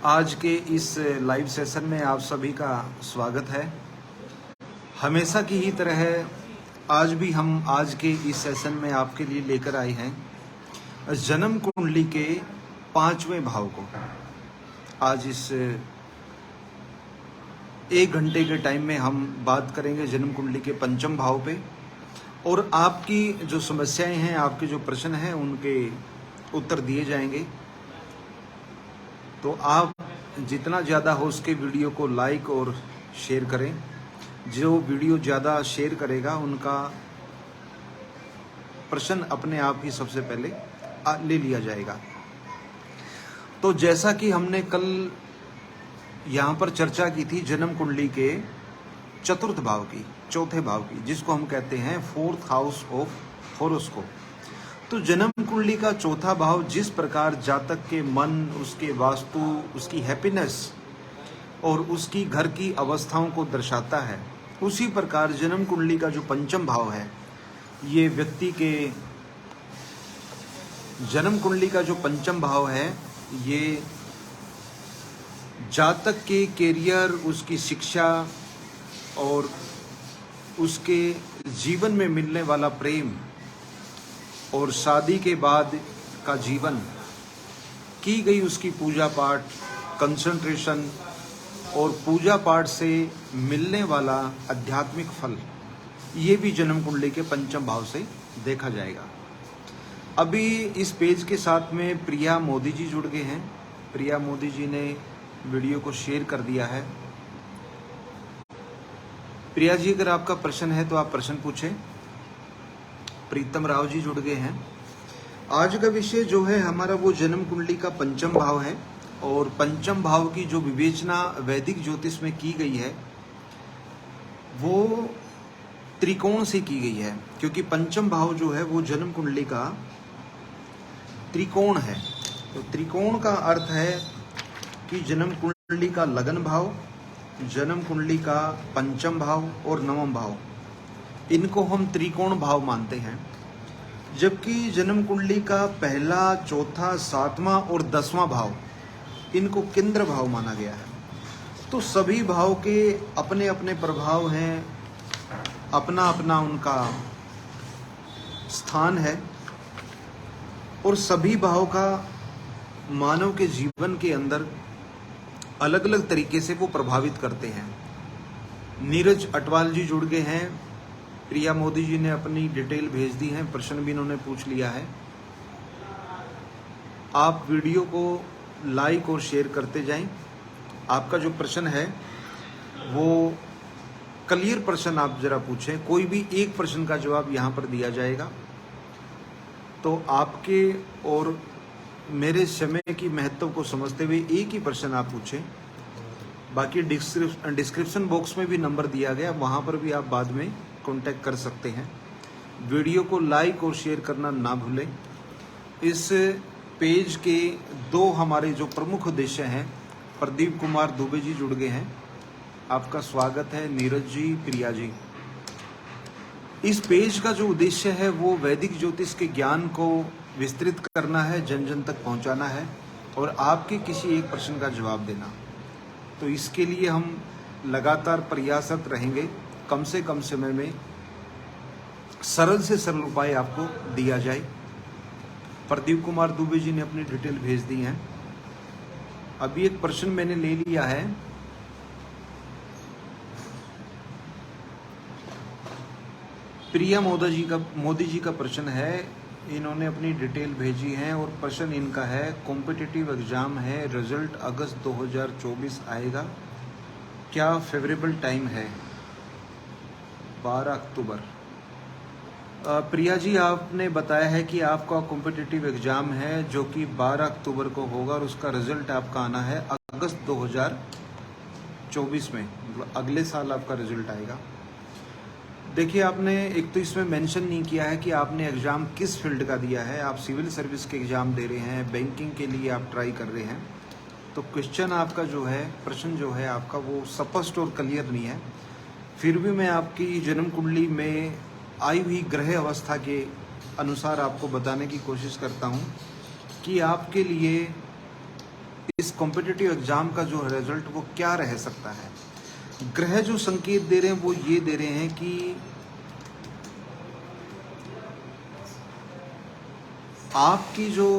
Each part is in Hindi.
आज के इस लाइव सेशन में आप सभी का स्वागत है। हमेशा की ही तरह आज भी हम आज के इस सेशन में आपके लिए लेकर आए हैं जन्म कुंडली के 5वें भाव को। आज इस 1 घंटे के टाइम में हम बात करेंगे जन्म कुंडली के 5वें भाव पे, और आपकी जो समस्याएं हैं, आपके जो प्रश्न हैं, उनके उत्तर दिए जाएंगे। तो आप जितना ज़्यादा हो उसके वीडियो को लाइक और शेयर करें। जो वीडियो ज़्यादा शेयर करेगा उनका प्रश्न अपने आप ही सबसे पहले ले लिया जाएगा। तो जैसा कि हमने कल यहाँ पर चर्चा की थी जन्म कुंडली के चतुर्थ भाव की, चौथे भाव की, जिसको हम कहते हैं 4th हाउस ऑफ हॉरोस्कोप। तो जन्म कुंडली का चौथा भाव जिस प्रकार जातक के मन, उसके वास्तु, उसकी हैप्पीनेस और उसकी घर की अवस्थाओं को दर्शाता है, उसी प्रकार जन्म कुंडली का जो 5वां भाव है, ये व्यक्ति के जन्म कुंडली का जो 5वां भाव है, ये जातक के कैरियर, उसकी शिक्षा और उसके जीवन में मिलने वाला प्रेम और शादी के बाद का जीवन, की गई उसकी पूजा पाठ, कंसंट्रेशन और पूजा पाठ से मिलने वाला आध्यात्मिक फल, ये भी जन्म कुंडली के 5वें भाव से देखा जाएगा। अभी इस पेज के साथ में प्रिया मोदी जी जुड़ गए हैं। प्रिया मोदी जी ने वीडियो को शेयर कर दिया है। प्रिया जी, अगर आपका प्रश्न है तो आप प्रश्न पूछें। प्रीतम राव जी जुड़ गए हैं। आज का विषय जो है हमारा वो जन्म कुंडली का 5वां भाव है, और 5वें भाव की जो विवेचना वैदिक ज्योतिष में की गई है वो त्रिकोण से की गई है, क्योंकि 5वां भाव जो है वो जन्म कुंडली का त्रिकोण है। तो त्रिकोण का अर्थ है कि जन्म कुंडली का लगन भाव, जन्म कुंडली का 5वां भाव और 9वां भाव, इनको हम त्रिकोण भाव मानते हैं। जबकि जन्म कुंडली का पहला, चौथा, 7वां और 10वां भाव, इनको केंद्र भाव माना गया है। तो सभी भाव के अपने अपने प्रभाव हैं, अपना अपना उनका स्थान है, और सभी भाव का मानव के जीवन के अंदर अलग अलग तरीके से वो प्रभावित करते हैं। नीरज अटवाल जी जुड़ गए हैं। प्रिया मोदी जी ने अपनी डिटेल भेज दी है, प्रश्न भी इन्होंने पूछ लिया है। आप वीडियो को लाइक और शेयर करते जाएं। आपका जो प्रश्न है वो क्लियर प्रश्न आप जरा पूछें। कोई भी एक प्रश्न का जवाब यहाँ पर दिया जाएगा। तो आपके और मेरे समय की महत्व को समझते हुए एक ही प्रश्न आप पूछें। बाकी डिस्क्रिप्शन बॉक्स में भी नंबर दिया गया, वहाँ पर भी आप बाद में कांटेक्ट कर सकते हैं। वीडियो को लाइक और शेयर करना ना भूलें। इस पेज के 2 हमारे जो प्रमुख उद्देश्य हैं, प्रदीप कुमार दुबे जी जुड़ गए हैं। आपका स्वागत है नीरज जी, प्रिया जी। इस पेज का जो उद्देश्य है वो वैदिक ज्योतिष के ज्ञान को विस्तृत करना है, जन जन तक पहुंचाना है, और आपके किसी एक प्रश्न का जवाब देना। तो इसके लिए हम लगातार प्रयासरत रहेंगे, कम से कम समय में सरल से सरल उपाय आपको दिया जाए। प्रदीप कुमार दुबे जी ने अपनी डिटेल भेज दी है। अभी एक प्रश्न मैंने ले लिया है। प्रिया मोदी जी का प्रश्न है, इन्होंने अपनी डिटेल भेजी है, और प्रश्न इनका है कॉम्पिटिटिव एग्जाम है, रिजल्ट अगस्त 2024 आएगा, क्या फेवरेबल टाइम है? 12 अक्टूबर। प्रिया जी, आपने बताया है कि आपका कॉम्पिटिटिव एग्जाम है जो कि 12 अक्टूबर को होगा, और उसका रिजल्ट आपका आना है अगस्त 2024 में, मतलब अगले साल आपका रिजल्ट आएगा। देखिए, आपने एक तो इसमें मेंशन नहीं किया है कि आपने एग्ज़ाम किस फील्ड का दिया है। आप सिविल सर्विस के एग्ज़ाम दे रहे हैं, बैंकिंग के लिए आप ट्राई कर रहे हैं, तो क्वेश्चन आपका जो है, प्रश्न जो है आपका, वो स्पष्ट और क्लियर नहीं है। फिर भी मैं आपकी जन्म कुंडली में आई हुई ग्रह अवस्था के अनुसार आपको बताने की कोशिश करता हूँ कि आपके लिए इस कॉम्पिटिटिव एग्जाम का जो रिजल्ट वो क्या रह सकता है। ग्रह जो संकेत दे रहे हैं वो ये दे रहे हैं कि आपकी जो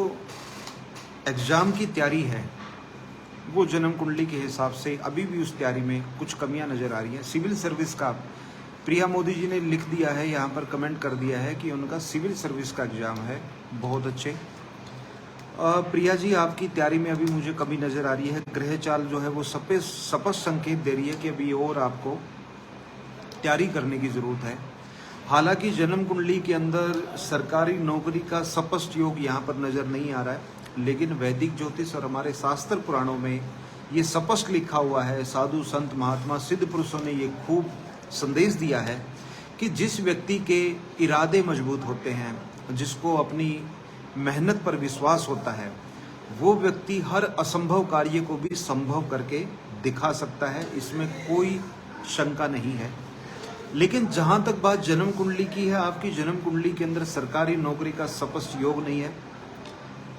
एग्जाम की तैयारी है वो जन्म कुंडली के हिसाब से अभी भी उस तैयारी में कुछ कमियां नज़र आ रही हैं। सिविल सर्विस का प्रिया मोदी जी ने लिख दिया है, यहाँ पर कमेंट कर दिया है कि उनका सिविल सर्विस का एग्ज़ाम है। बहुत अच्छे प्रिया जी, आपकी तैयारी में अभी मुझे कमी नज़र आ रही है। ग्रह चाल जो है वो स्पष्ट संकेत दे रही है कि अभी और आपको तैयारी करने की ज़रूरत है। हालांकि जन्म कुंडली के अंदर सरकारी नौकरी का स्पष्ट योग यहाँ पर नज़र नहीं आ रहा है, लेकिन वैदिक ज्योतिष और हमारे शास्त्र पुराणों में ये स्पष्ट लिखा हुआ है। साधु संत महात्मा सिद्ध पुरुषों ने ये खूब संदेश दिया है कि जिस व्यक्ति के इरादे मजबूत होते हैं, जिसको अपनी मेहनत पर विश्वास होता है, वो व्यक्ति हर असंभव कार्य को भी संभव करके दिखा सकता है, इसमें कोई शंका नहीं है। लेकिन जहाँ तक बात जन्म कुंडली की है, आपकी जन्म कुंडली के अंदर सरकारी नौकरी का स्पष्ट योग नहीं है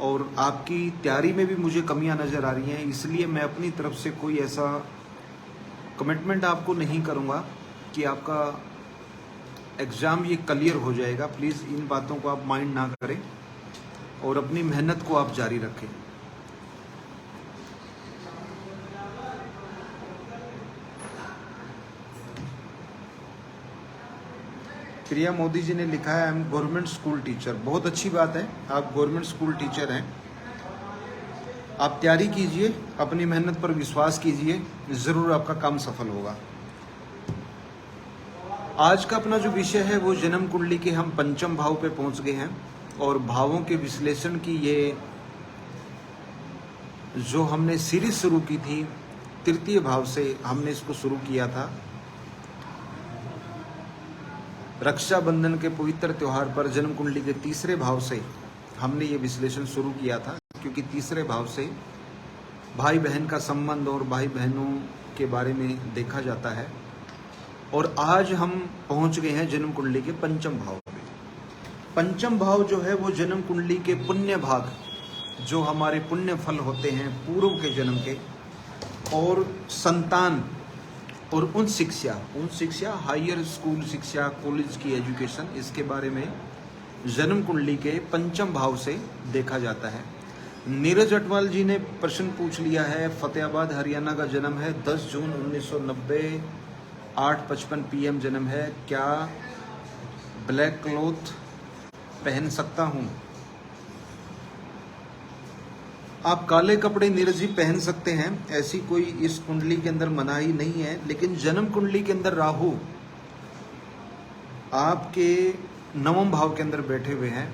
और आपकी तैयारी में भी मुझे कमियां नज़र आ रही हैं। इसलिए मैं अपनी तरफ से कोई ऐसा कमिटमेंट आपको नहीं करूंगा कि आपका एग्ज़ाम ये क्लियर हो जाएगा। प्लीज़ इन बातों को आप माइंड ना करें और अपनी मेहनत को आप जारी रखें। प्रिया मोदी जी ने लिखा है, I am government school teacher. बहुत अच्छी बात है, आप गवर्नमेंट स्कूल टीचर हैं। आप तैयारी कीजिए, अपनी मेहनत पर विश्वास कीजिए, ज़रूर आपका काम सफल होगा। आज का अपना जो विषय है वो जन्म कुंडली के हम पंचम भाव पे पहुंच गए हैं और भावों के विश्लेषण की ये जो हमने सीरीज शुरू की थी, तृतीय भाव से हमने इसको शुरू किया था। रक्षाबंधन के पवित्र त्यौहार पर जन्म कुंडली के तीसरे भाव से हमने ये विश्लेषण शुरू किया था, क्योंकि तीसरे भाव से भाई बहन का संबंध और भाई बहनों के बारे में देखा जाता है। और आज हम पहुंच गए हैं जन्म कुंडली के पंचम भाव पे। पंचम भाव जो है वो जन्म कुंडली के पुण्य भाग, जो हमारे पुण्य फल होते हैं पूर्व के जन्म के, और संतान और उन शिक्षा हायर स्कूल शिक्षा, कॉलेज की एजुकेशन, इसके बारे में जन्म कुंडली के पंचम भाव से देखा जाता है। नीरज अटवाल जी ने प्रश्न पूछ लिया है, फतेहाबाद हरियाणा का जन्म है, 10 जून 1990, 8:55 PM जन्म है। क्या ब्लैक क्लॉथ पहन सकता हूँ? आप काले कपड़े नीरज जी पहन सकते हैं, ऐसी कोई इस कुंडली के अंदर मनाही नहीं है। लेकिन जन्म कुंडली के अंदर राहु आपके 9वें भाव के अंदर बैठे हुए हैं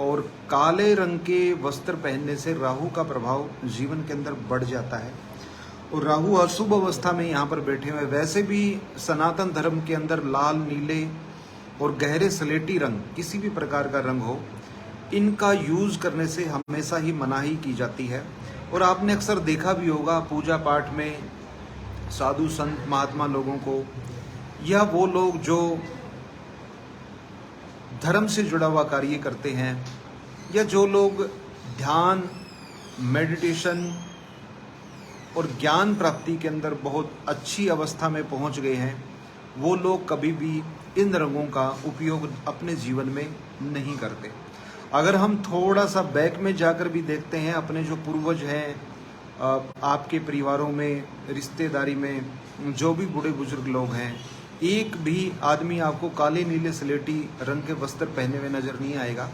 और काले रंग के वस्त्र पहनने से राहु का प्रभाव जीवन के अंदर बढ़ जाता है और राहु अशुभ अवस्था में यहाँ पर बैठे हुए। वैसे भी सनातन धर्म के अंदर लाल, नीले और गहरे स्लेटी रंग, किसी भी प्रकार का रंग हो, इनका यूज करने से हमेशा ही मनाही की जाती है। और आपने अक्सर देखा भी होगा पूजा पाठ में साधु संत महात्मा लोगों को, या वो लोग जो धर्म से जुड़ा हुआ कार्य करते हैं, या जो लोग ध्यान, मेडिटेशन और ज्ञान प्राप्ति के अंदर बहुत अच्छी अवस्था में पहुंच गए हैं, वो लोग कभी भी इन रंगों का उपयोग अपने जीवन में नहीं करते। अगर हम थोड़ा सा बैक में जाकर भी देखते हैं, अपने जो पूर्वज हैं, आपके परिवारों में, रिश्तेदारी में जो भी बूढ़े बुजुर्ग लोग हैं, एक भी आदमी आपको काले, नीले, स्लेटी रंग के वस्त्र पहने हुए नजर नहीं आएगा।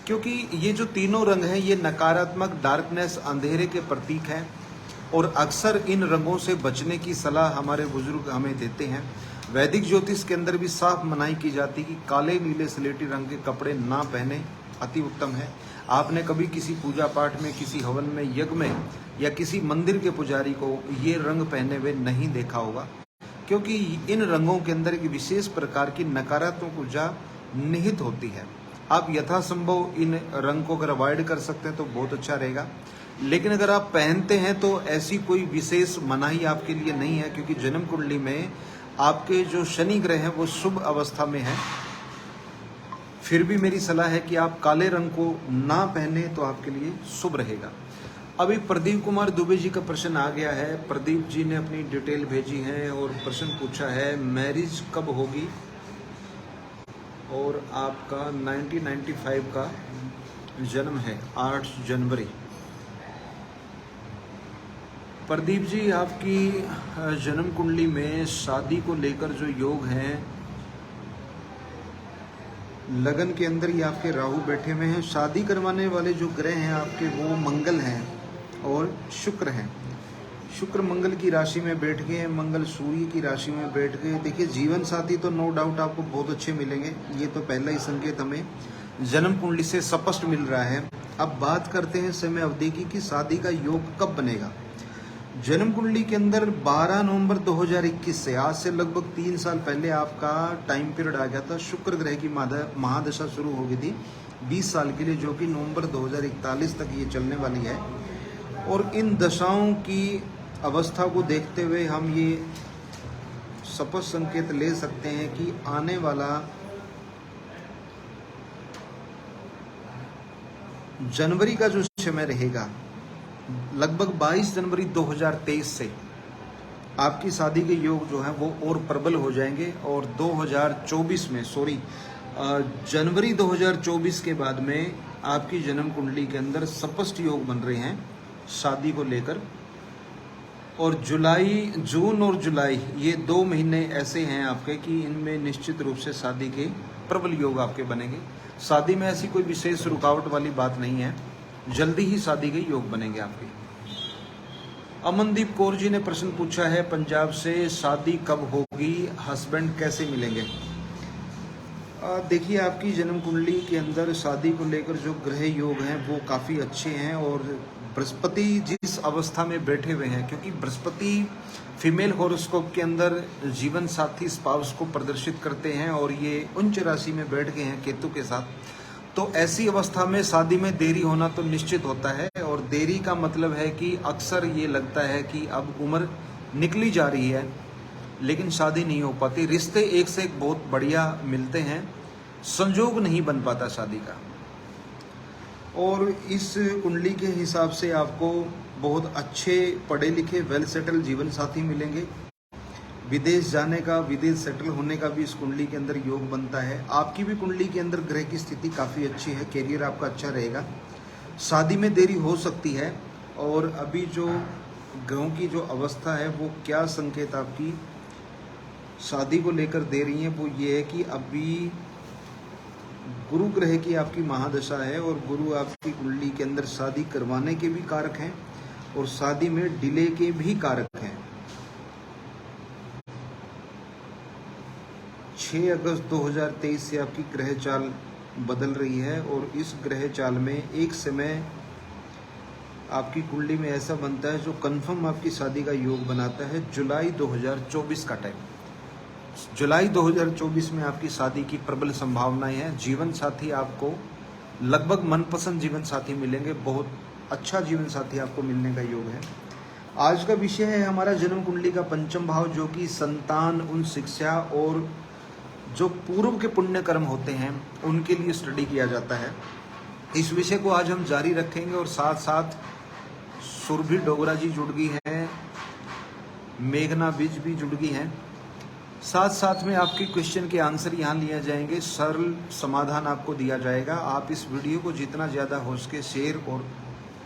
क्योंकि ये जो तीनों रंग हैं ये नकारात्मक, डार्कनेस, अंधेरे के प्रतीक हैं और अक्सर इन रंगों से बचने की सलाह हमारे बुजुर्ग हमें देते हैं। वैदिक ज्योतिष के अंदर भी साफ मनाही की जाती कि काले, नीले, स्लेटी रंग के कपड़े ना पहने, अति उत्तम है। आपने कभी किसी पूजा पाठ में, किसी हवन में, यज्ञ में या किसी मंदिर के पुजारी को ये रंग पहने हुए नहीं देखा होगा, क्योंकि इन रंगों के अंदर एक विशेष प्रकार की नकारात्मक ऊर्जा निहित होती है। आप यथासंभव इन रंग को अगर अवॉइड कर सकते हैं तो बहुत अच्छा रहेगा। लेकिन अगर आप पहनते हैं तो ऐसी कोई विशेष मनाही आपके लिए नहीं है, क्योंकि जन्म कुंडली में आपके जो शनि ग्रह हैं वो शुभ अवस्था में है। फिर भी मेरी सलाह है कि आप काले रंग को ना पहने तो आपके लिए शुभ रहेगा। अभी प्रदीप कुमार दुबे जी का प्रश्न आ गया है। प्रदीप जी ने अपनी डिटेल भेजी है और प्रश्न पूछा है मैरिज कब होगी, और आपका 1995 का जन्म है, 8 जनवरी। प्रदीप जी, आपकी जन्म कुंडली में शादी को लेकर जो योग हैं, लगन के अंदर ही आपके राहु बैठे हुए हैं। शादी करवाने वाले जो ग्रह हैं आपके वो मंगल हैं और शुक्र हैं। शुक्र मंगल की राशि में बैठ गए, मंगल सूर्य की राशि में बैठ गए। देखिए, जीवन साथी तो नो डाउट आपको बहुत अच्छे मिलेंगे, ये तो पहला ही संकेत हमें जन्म कुंडली से स्पष्ट मिल रहा है। अब बात करते हैं समय अवधि की कि शादी का योग कब बनेगा। जन्म कुंडली के अंदर 12 नवंबर 2021 से, आज से लगभग 3 साल पहले आपका टाइम पीरियड आ गया था। शुक्र ग्रह की महादशा शुरू हो गई थी 20 साल के लिए, जो कि नवंबर 2041 तक ये चलने वाली है। और इन दशाओं की अवस्था को देखते हुए हम ये स्पष्ट संकेत ले सकते हैं कि आने वाला जनवरी का जो समय रहेगा, लगभग 22 जनवरी 2023 से आपकी शादी के योग जो हैं वो और प्रबल हो जाएंगे। और 2024 में जनवरी 2024 के बाद में आपकी जन्म कुंडली के अंदर स्पष्ट योग बन रहे हैं शादी को लेकर। और जून और जुलाई, ये 2 महीने ऐसे हैं आपके कि इनमें निश्चित रूप से शादी के प्रबल योग आपके बनेंगे। शादी में ऐसी कोई विशेष रुकावट वाली बात नहीं है, जल्दी ही शादी के योग बनेंगे आपके। अमनदीप कौर जी ने प्रश्न पूछा है पंजाब से, शादी कब होगी, हस्बैंड कैसे मिलेंगे। देखिए, आपकी जन्म कुंडली के अंदर शादी को लेकर जो ग्रह योग हैं वो काफ़ी अच्छे हैं। और बृहस्पति जिस अवस्था में बैठे हुए हैं, क्योंकि बृहस्पति फीमेल हॉरोस्कोप के अंदर जीवन साथी स्पाउस को प्रदर्शित करते हैं और ये उच्च राशि में बैठ गए हैं केतु के साथ, तो ऐसी अवस्था में शादी में देरी होना तो निश्चित होता है। और देरी का मतलब है कि अक्सर ये लगता है कि अब उम्र निकली जा रही है लेकिन शादी नहीं हो पाती। रिश्ते एक से एक बहुत बढ़िया मिलते हैं, संजोग नहीं बन पाता शादी का। और इस कुंडली के हिसाब से आपको बहुत अच्छे पढ़े लिखे वेल सेटल जीवन साथी मिलेंगे। विदेश जाने का, विदेश सेटल होने का भी इस कुंडली के अंदर योग बनता है। आपकी भी कुंडली के अंदर ग्रह की स्थिति काफ़ी अच्छी है, कैरियर आपका अच्छा रहेगा। शादी में देरी हो सकती है। और अभी जो ग्रहों की जो अवस्था है वो क्या संकेत आपकी शादी को लेकर दे रही है, वो ये है कि अभी गुरु ग्रह की आपकी महादशा है और गुरु आपकी कुंडली के अंदर शादी करवाने के भी कारक हैं और शादी में डिले के भी कारक हैं। 6 अगस्त 2023 से आपकी ग्रह चाल बदल रही है और इस ग्रह चाल में एक समय आपकी कुंडली में ऐसा बनता है जो कंफर्म आपकी शादी का योग बनाता है। जुलाई 2024 का टाइम, जुलाई 2024 में आपकी शादी की प्रबल संभावनाएं हैं। जीवन साथी आपको लगभग मनपसंद जीवन साथी मिलेंगे, बहुत अच्छा जीवन साथी आपको मिलने का योग है। आज का विषय है हमारा जन्म कुंडली का पंचम भाव, जो कि संतान, उन शिक्षा और जो पूर्व के पुण्य कर्म होते हैं उनके लिए स्टडी किया जाता है। इस विषय को आज हम जारी रखेंगे और साथ साथ सुरभि डोगरा जी जुड़ गई हैं, मेघना बिज भी जुड़ गई हैं। साथ साथ में आपके क्वेश्चन के आंसर यहाँ लिए जाएंगे, सरल समाधान आपको दिया जाएगा। आप इस वीडियो को जितना ज़्यादा हो सके शेयर और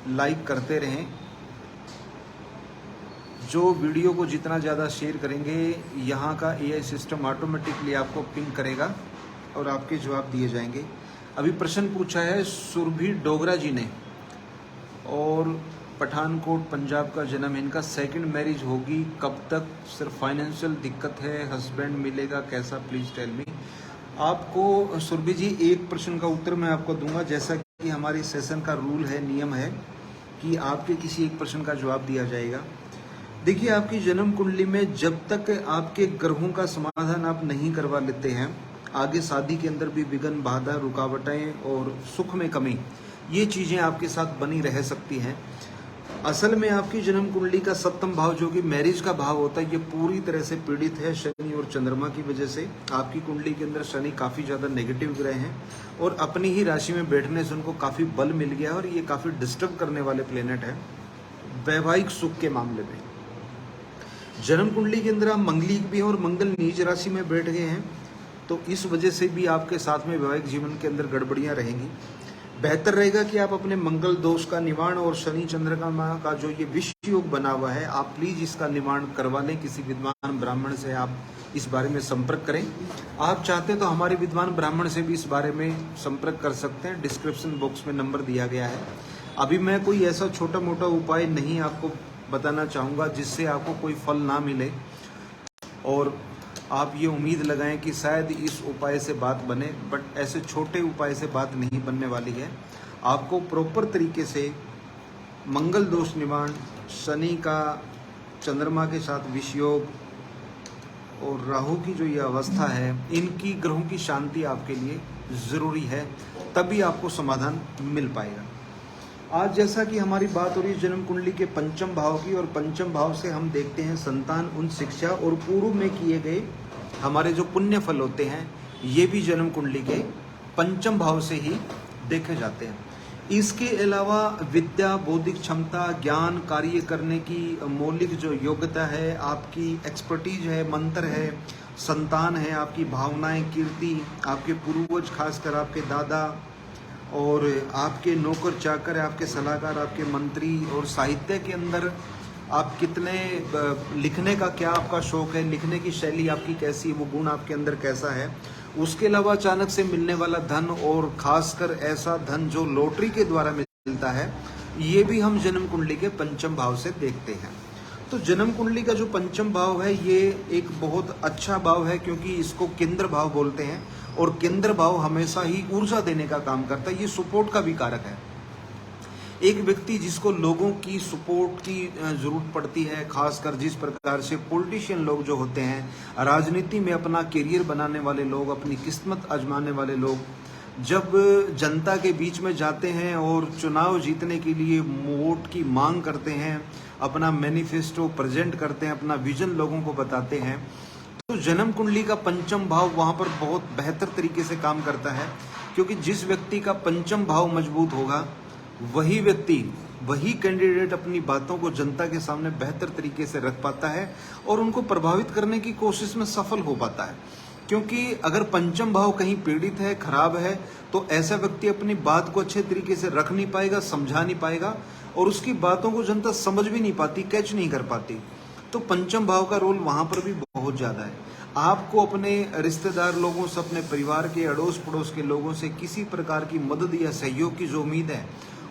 लाइक करते रहें। जो वीडियो को जितना ज़्यादा शेयर करेंगे, यहाँ का AI सिस्टम ऑटोमेटिकली आपको पिंग करेगा और आपके जवाब दिए जाएंगे। अभी प्रश्न पूछा है सुरभि डोगरा जी ने, और पठानकोट पंजाब का जन्म। इनका सेकंड मैरिज होगी कब तक, सिर्फ फाइनेंशियल दिक्कत है, हस्बैंड मिलेगा कैसा, प्लीज़ टेल मी। आपको सुरभि जी एक प्रश्न का उत्तर मैं आपको दूंगा, जैसा कि हमारे सेशन का रूल है, नियम है कि आपके किसी एक प्रश्न का जवाब दिया जाएगा। देखिए, आपकी जन्म कुंडली में जब तक आपके ग्रहों का समाधान आप नहीं करवा लेते हैं, आगे शादी के अंदर भी विघ्न, बाधा, रुकावटें और सुख में कमी, ये चीज़ें आपके साथ बनी रह सकती हैं। असल में आपकी जन्म कुंडली का सप्तम भाव, जो कि मैरिज का भाव होता है, ये पूरी तरह से पीड़ित है शनि और चंद्रमा की वजह से। आपकी कुंडली के अंदर शनि काफ़ी ज़्यादा नेगेटिव ग्रह हैं और अपनी ही राशि में बैठने से उनको काफ़ी बल मिल गया है और ये काफ़ी डिस्टर्ब करने वाले प्लेनेट है। वैवाहिक सुख के मामले में। जन्म कुंडली के अंदर आप मंगलिक भी हैं और मंगल नीच राशि में बैठ गए हैं, तो इस वजह से भी आपके साथ में वैवाहिक जीवन के अंदर गड़बड़ियां रहेंगी। बेहतर रहेगा कि आप अपने मंगल दोष का निवारण और शनि चंद्रमा का जो ये विषय योग बना हुआ है, आप प्लीज इसका निवारण करवा लें। किसी विद्वान ब्राह्मण से आप इस बारे में संपर्क करें। आप चाहते तो हमारे विद्वान ब्राह्मण से भी इस बारे में संपर्क कर सकते हैं। डिस्क्रिप्शन बॉक्स में नंबर दिया गया है। अभी मैं कोई ऐसा छोटा मोटा उपाय नहीं आपको बताना चाहूँगा जिससे आपको कोई फल ना मिले और आप ये उम्मीद लगाएं कि शायद इस उपाय से बात बने, बट ऐसे छोटे उपाय से बात नहीं बनने वाली है। आपको प्रॉपर तरीके से मंगल दोष निवारण, शनि का चंद्रमा के साथ विषयोग और राहु की जो ये अवस्था है, इनकी ग्रहों की शांति आपके लिए ज़रूरी है, तभी आपको समाधान मिल पाएगा। आज जैसा कि हमारी बात हो रही है जन्म कुंडली के पंचम भाव की, और पंचम भाव से हम देखते हैं संतान, उन शिक्षा और पूर्व में किए गए हमारे जो पुण्य फल होते हैं, ये भी जन्म कुंडली के पंचम भाव से ही देखे जाते हैं। इसके अलावा विद्या, बौद्धिक क्षमता, ज्ञान, कार्य करने की मौलिक जो योग्यता है, आपकी एक्सपर्टीज है, मंत्र है, संतान है, आपकी भावनाएं, कीर्ति, आपके पूर्वज, खासकर आपके दादा और आपके नौकर चाकर, आपके सलाहकार, आपके मंत्री, और साहित्य के अंदर आप कितने, लिखने का क्या आपका शौक है, लिखने की शैली आपकी कैसी है, वो गुण आपके अंदर कैसा है। उसके अलावा अचानक से मिलने वाला धन, और खासकर ऐसा धन जो लॉटरी के द्वारा मिलता है, ये भी हम जन्म कुंडली के पंचम भाव से देखते हैं। तो जन्म कुंडली का जो पंचम भाव है, ये एक बहुत अच्छा भाव है, क्योंकि इसको केंद्र भाव बोलते हैं, और केंद्र भाव हमेशा ही ऊर्जा देने का काम करता है। ये सपोर्ट का भी कारक है। एक व्यक्ति जिसको लोगों की सपोर्ट की जरूरत पड़ती है, खासकर जिस प्रकार से पॉलिटिशियन लोग जो होते हैं, राजनीति में अपना करियर बनाने वाले लोग, अपनी किस्मत आजमाने वाले लोग, जब जनता के बीच में जाते हैं और चुनाव जीतने के लिए वोट की मांग करते हैं, अपना मैनिफेस्टो प्रेजेंट करते हैं, अपना विजन लोगों को बताते हैं, तो जन्म कुंडली का पंचम भाव वहाँ पर बहुत बेहतर तरीके से काम करता है। क्योंकि जिस व्यक्ति का पंचम भाव मजबूत होगा, वही व्यक्ति, वही कैंडिडेट अपनी बातों को जनता के सामने बेहतर तरीके से रख पाता है और उनको प्रभावित करने की कोशिश में सफल हो पाता है। क्योंकि अगर पंचम भाव कहीं पीड़ित है, खराब है, तो ऐसा व्यक्ति अपनी बात को अच्छे तरीके से रख नहीं पाएगा, समझा नहीं पाएगा, और उसकी बातों को जनता समझ भी नहीं पाती, कैच नहीं कर पाती। तो पंचम भाव का रोल वहां पर भी बहुत ज्यादा है। आपको अपने रिश्तेदार लोगों से, अपने परिवार के अड़ोस पड़ोस के लोगों से किसी प्रकार की मदद या सहयोग की जो उम्मीद है,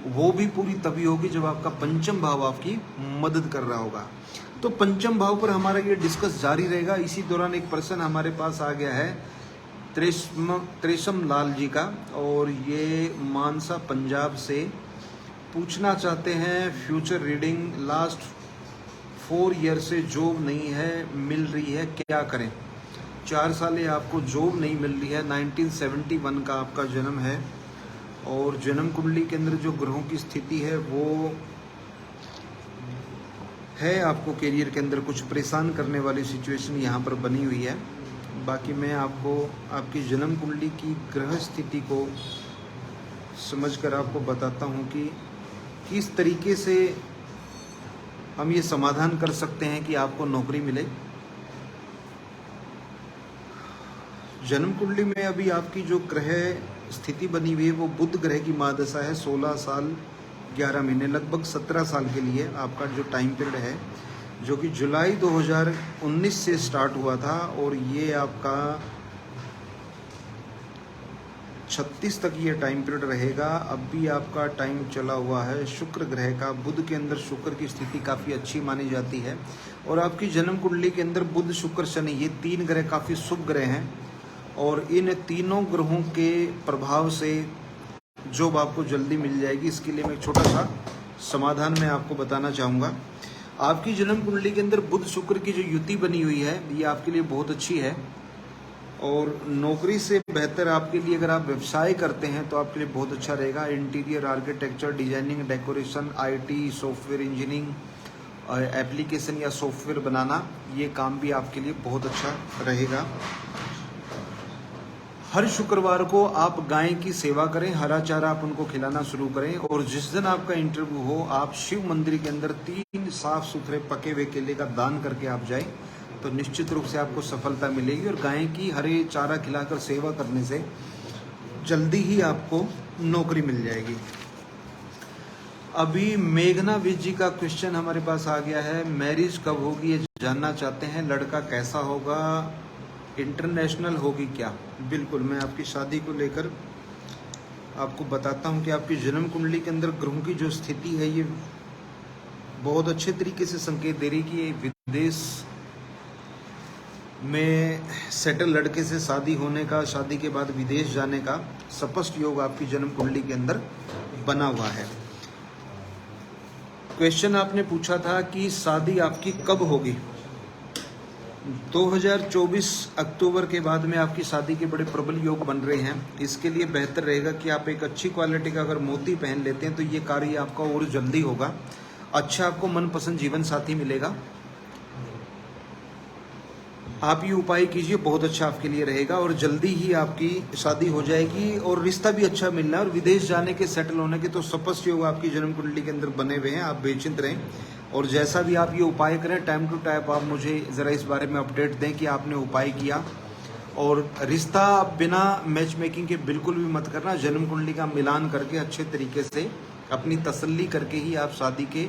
वो भी पूरी तभी होगी जब आपका पंचम भाव आपकी मदद कर रहा होगा। तो पंचम भाव पर हमारा ये डिस्कस जारी रहेगा। इसी दौरान एक प्रश्न हमारे पास आ गया है त्रेशम लाल जी का, और ये मानसा पंजाब से पूछना चाहते हैं, फ्यूचर रीडिंग, लास्ट 4 ईयर से जॉब नहीं है, मिल रही है, क्या करें। 4 साल आपको जॉब नहीं मिल रही है, 1971 का आपका जन्म है, और जन्म कुंडली के अंदर जो ग्रहों की स्थिति है वो है आपको करियर के अंदर कुछ परेशान करने वाली सिचुएशन यहाँ पर बनी हुई है। बाकी मैं आपको आपकी जन्म कुंडली की ग्रह स्थिति को समझकर आपको बताता हूँ कि किस तरीके से हम ये समाधान कर सकते हैं कि आपको नौकरी मिले। जन्म कुंडली में अभी आपकी जो ग्रह स्थिति बनी हुई है वो बुध ग्रह की महादशा है। 16 साल 11 महीने, लगभग 17 साल के लिए आपका जो टाइम पीरियड है, जो कि जुलाई 2019 से स्टार्ट हुआ था, और ये आपका 36 तक ये टाइम पीरियड रहेगा। अब भी आपका टाइम चला हुआ है शुक्र ग्रह का। बुध के अंदर शुक्र की स्थिति काफ़ी अच्छी मानी जाती है, और आपकी जन्म कुंडली के अंदर बुध, शुक्र, शनि, ये 3 ग्रह काफ़ी शुभ ग्रह हैं, और इन तीनों ग्रहों के प्रभाव से जॉब आपको जल्दी मिल जाएगी। इसके लिए मैं एक छोटा सा समाधान मैं आपको बताना चाहूँगा। आपकी जन्म कुंडली के अंदर बुध शुक्र की जो युति बनी हुई है, ये आपके लिए बहुत अच्छी है, और नौकरी से बेहतर आपके लिए अगर आप व्यवसाय करते हैं तो आपके लिए बहुत अच्छा रहेगा। Interior architecture, designing, decoration, IT, software engineering, application या सॉफ्टवेयर बनाना, ये काम भी आपके लिए बहुत अच्छा रहेगा। हर शुक्रवार को आप गाय की सेवा करें, हरा चारा आप उनको खिलाना शुरू करें, और जिस दिन आपका इंटरव्यू हो आप शिव मंदिर के अंदर 3 साफ सुथरे पके हुए केले का दान करके आप जाएं, तो निश्चित रूप से आपको सफलता मिलेगी। और गाय की हरे चारा खिलाकर सेवा करने से जल्दी ही आपको नौकरी मिल जाएगी। अभी मेघना विज जी का क्वेश्चन हमारे पास आ गया है, मैरिज कब होगी ये जानना चाहते हैं, लड़का कैसा होगा, इंटरनेशनल होगी क्या। बिल्कुल, मैं आपकी शादी को लेकर आपको बताता हूं कि आपकी जन्म कुंडली के अंदर ग्रहों की जो स्थिति है ये बहुत अच्छे तरीके से संकेत दे रही कि ये विदेश में सेटल लड़के से शादी होने का, शादी के बाद विदेश जाने का स्पष्ट योग आपकी जन्म कुंडली के अंदर बना हुआ है। क्वेश्चन आपने पूछा था कि शादी आपकी कब होगी। 2024 अक्टूबर के बाद में आपकी शादी के बड़े प्रबल योग बन रहे हैं। इसके लिए बेहतर रहेगा कि आप एक अच्छी क्वालिटी का अगर मोती पहन लेते हैं तो ये कार्य आपका और जल्दी होगा, अच्छा आपको मनपसंद जीवन साथी मिलेगा। आप ये उपाय कीजिए, बहुत अच्छा आपके लिए रहेगा और जल्दी ही आपकी शादी हो जाएगी और रिश्ता भी अच्छा मिलना है। और विदेश जाने के, सेटल होने के तो स्पष्ट योग आपकी जन्म कुंडली के अंदर बने हुए हैं। आप बेचिंत रहें और जैसा भी आप ये उपाय करें टाइम टू टाइम आप मुझे ज़रा इस बारे में अपडेट दें कि आपने उपाय किया। और रिश्ता बिना मैच मेकिंग के बिल्कुल भी मत करना, जन्म कुंडली का मिलान करके अच्छे तरीके से अपनी तसल्ली करके ही आप शादी के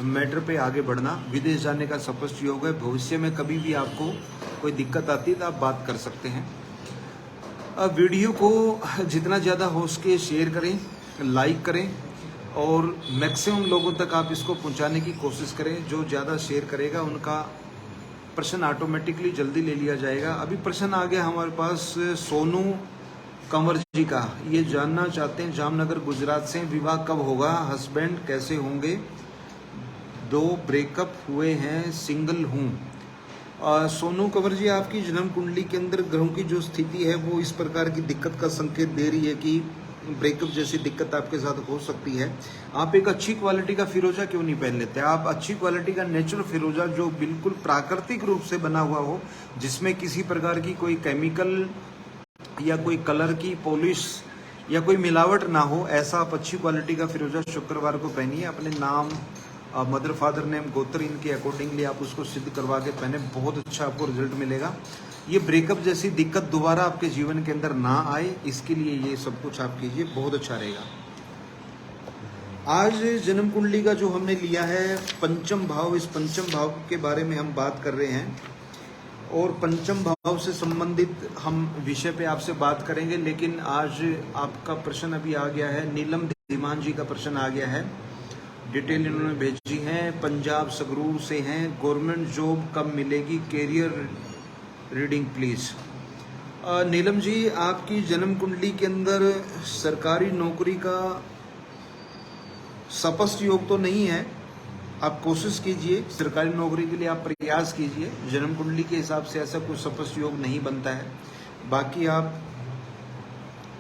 मैटर पे आगे बढ़ना। विदेश जाने का स्पष्ट योग है, भविष्य में कभी भी आपको कोई दिक्कत आती है तो आप बात कर सकते हैं। अब वीडियो को जितना ज़्यादा हो सके शेयर करें, लाइक करें और मैक्सिमम लोगों तक आप इसको पहुंचाने की कोशिश करें। जो ज़्यादा शेयर करेगा उनका प्रश्न ऑटोमेटिकली जल्दी ले लिया जाएगा। अभी प्रश्न आ गया हमारे पास सोनू कंवर जी का, ये जानना चाहते हैं जामनगर गुजरात से, विवाह कब होगा, हस्बैंड कैसे होंगे, 2 ब्रेकअप हुए हैं, सिंगल हूँ। सोनू कंवर जी, आपकी जन्म कुंडली के अंदर ग्रहों की जो स्थिति है वो इस प्रकार की दिक्कत का संकेत दे रही है कि ब्रेकअप जैसी दिक्कत आपके साथ हो सकती है। आप एक अच्छी क्वालिटी का फिरोजा क्यों नहीं पहन लेते। आप अच्छी क्वालिटी का नेचुरल फिरोजा जो बिल्कुल प्राकृतिक रूप से बना हुआ हो, जिसमें किसी प्रकार की कोई केमिकल या कोई कलर की पॉलिश या कोई मिलावट ना हो, ऐसा आप अच्छी क्वालिटी का फिरोजा शुक्रवार को पहनिए। अपने नाम, मदर फादर नेम, गोत्र, इनके अकॉर्डिंगली आप उसको सिद्ध करवा के पहने, बहुत अच्छा आपको रिजल्ट मिलेगा। ये ब्रेकअप जैसी दिक्कत दोबारा आपके जीवन के अंदर ना आए, इसके लिए ये सब कुछ आप कीजिए, बहुत अच्छा रहेगा। आज जन्म कुंडली का जो हमने लिया है पंचम भाव, इस पंचम भाव के बारे में हम बात कर रहे हैं और पंचम भाव से संबंधित हम विषय पे आपसे बात करेंगे। लेकिन आज आपका प्रश्न अभी आ गया है, नीलम धीमान जी का प्रश्न आ गया है, डिटेल इन्होंने भेजी है, पंजाब संगरूर से हैं, गवर्नमेंट जॉब कब मिलेगी, career reading please. Neelam ji, आपकी जन्म कुंडली के अंदर सरकारी नौकरी का स्पष्ट योग तो नहीं है। आप कोशिश कीजिए, सरकारी नौकरी के लिए आप प्रयास कीजिए। जन्म कुंडली के हिसाब से ऐसा कुछ स्पष्ट योग नहीं बनता है। बाकी आप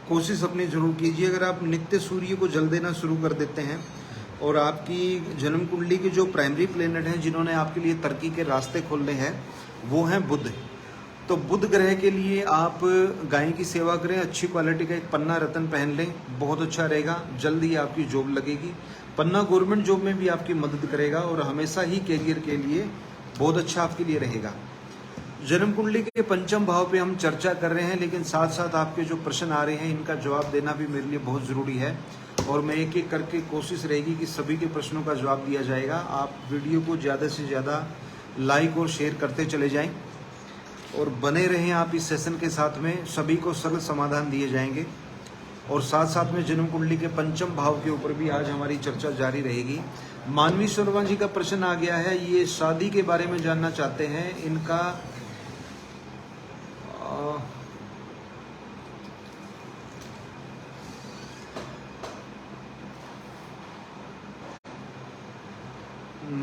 कोशिश अपनी जरूर कीजिए। अगर आप नित्य सूर्य को जल देना शुरू कर देते हैं और आपकी जन्म कुंडली के जो प्राइमरी प्लेनेट हैं जिन्होंने आपके लिए तरक्की के रास्ते खोलने हैं वो हैं बुध। तो बुध ग्रह के लिए आप गाय की सेवा करें, अच्छी क्वालिटी का एक पन्ना रत्न पहन लें, बहुत अच्छा रहेगा। जल्द ही आपकी जॉब लगेगी। पन्ना गवर्नमेंट जॉब में भी आपकी मदद करेगा और हमेशा ही कैरियर के लिए बहुत अच्छा आपके लिए रहेगा। जन्म कुंडली के पंचम भाव पे हम चर्चा कर रहे हैं, लेकिन साथ साथ आपके जो प्रश्न आ रहे हैं इनका जवाब देना भी मेरे लिए बहुत ज़रूरी है और मैं एक एक करके कोशिश रहेगी कि सभी के प्रश्नों का जवाब दिया जाएगा। आप वीडियो को ज़्यादा से ज़्यादा लाइक और शेयर करते चले जाएं और बने रहें आप इस सेशन के साथ में, सभी को सरल समाधान दिए जाएंगे। और साथ साथ में जन्म कुंडली के पंचम भाव के ऊपर भी आज हमारी चर्चा जारी रहेगी। मानवी शर्मा जी का प्रश्न आ गया है, ये शादी के बारे में जानना चाहते हैं। इनका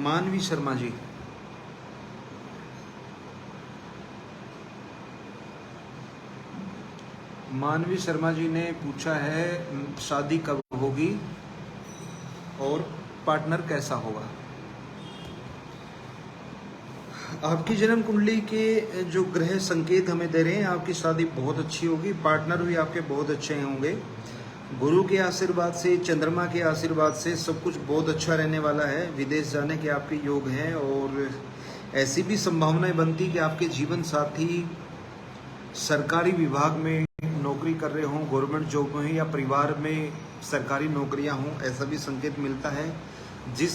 मानवी शर्मा जी, मानवी शर्मा जी ने पूछा है शादी कब होगी और पार्टनर कैसा होगा। आपकी जन्म कुंडली के जो ग्रह संकेत हमें दे रहे हैं, आपकी शादी बहुत अच्छी होगी, पार्टनर भी आपके बहुत अच्छे होंगे। गुरु के आशीर्वाद से, चंद्रमा के आशीर्वाद से सब कुछ बहुत अच्छा रहने वाला है। विदेश जाने के आपके योग हैं और ऐसी भी संभावनाएं बनती कि आपके जीवन साथी सरकारी विभाग में नौकरी कर रहे हों, गवर्नमेंट जॉब में, या परिवार में सरकारी नौकरियां हों, ऐसा भी संकेत मिलता है। जिस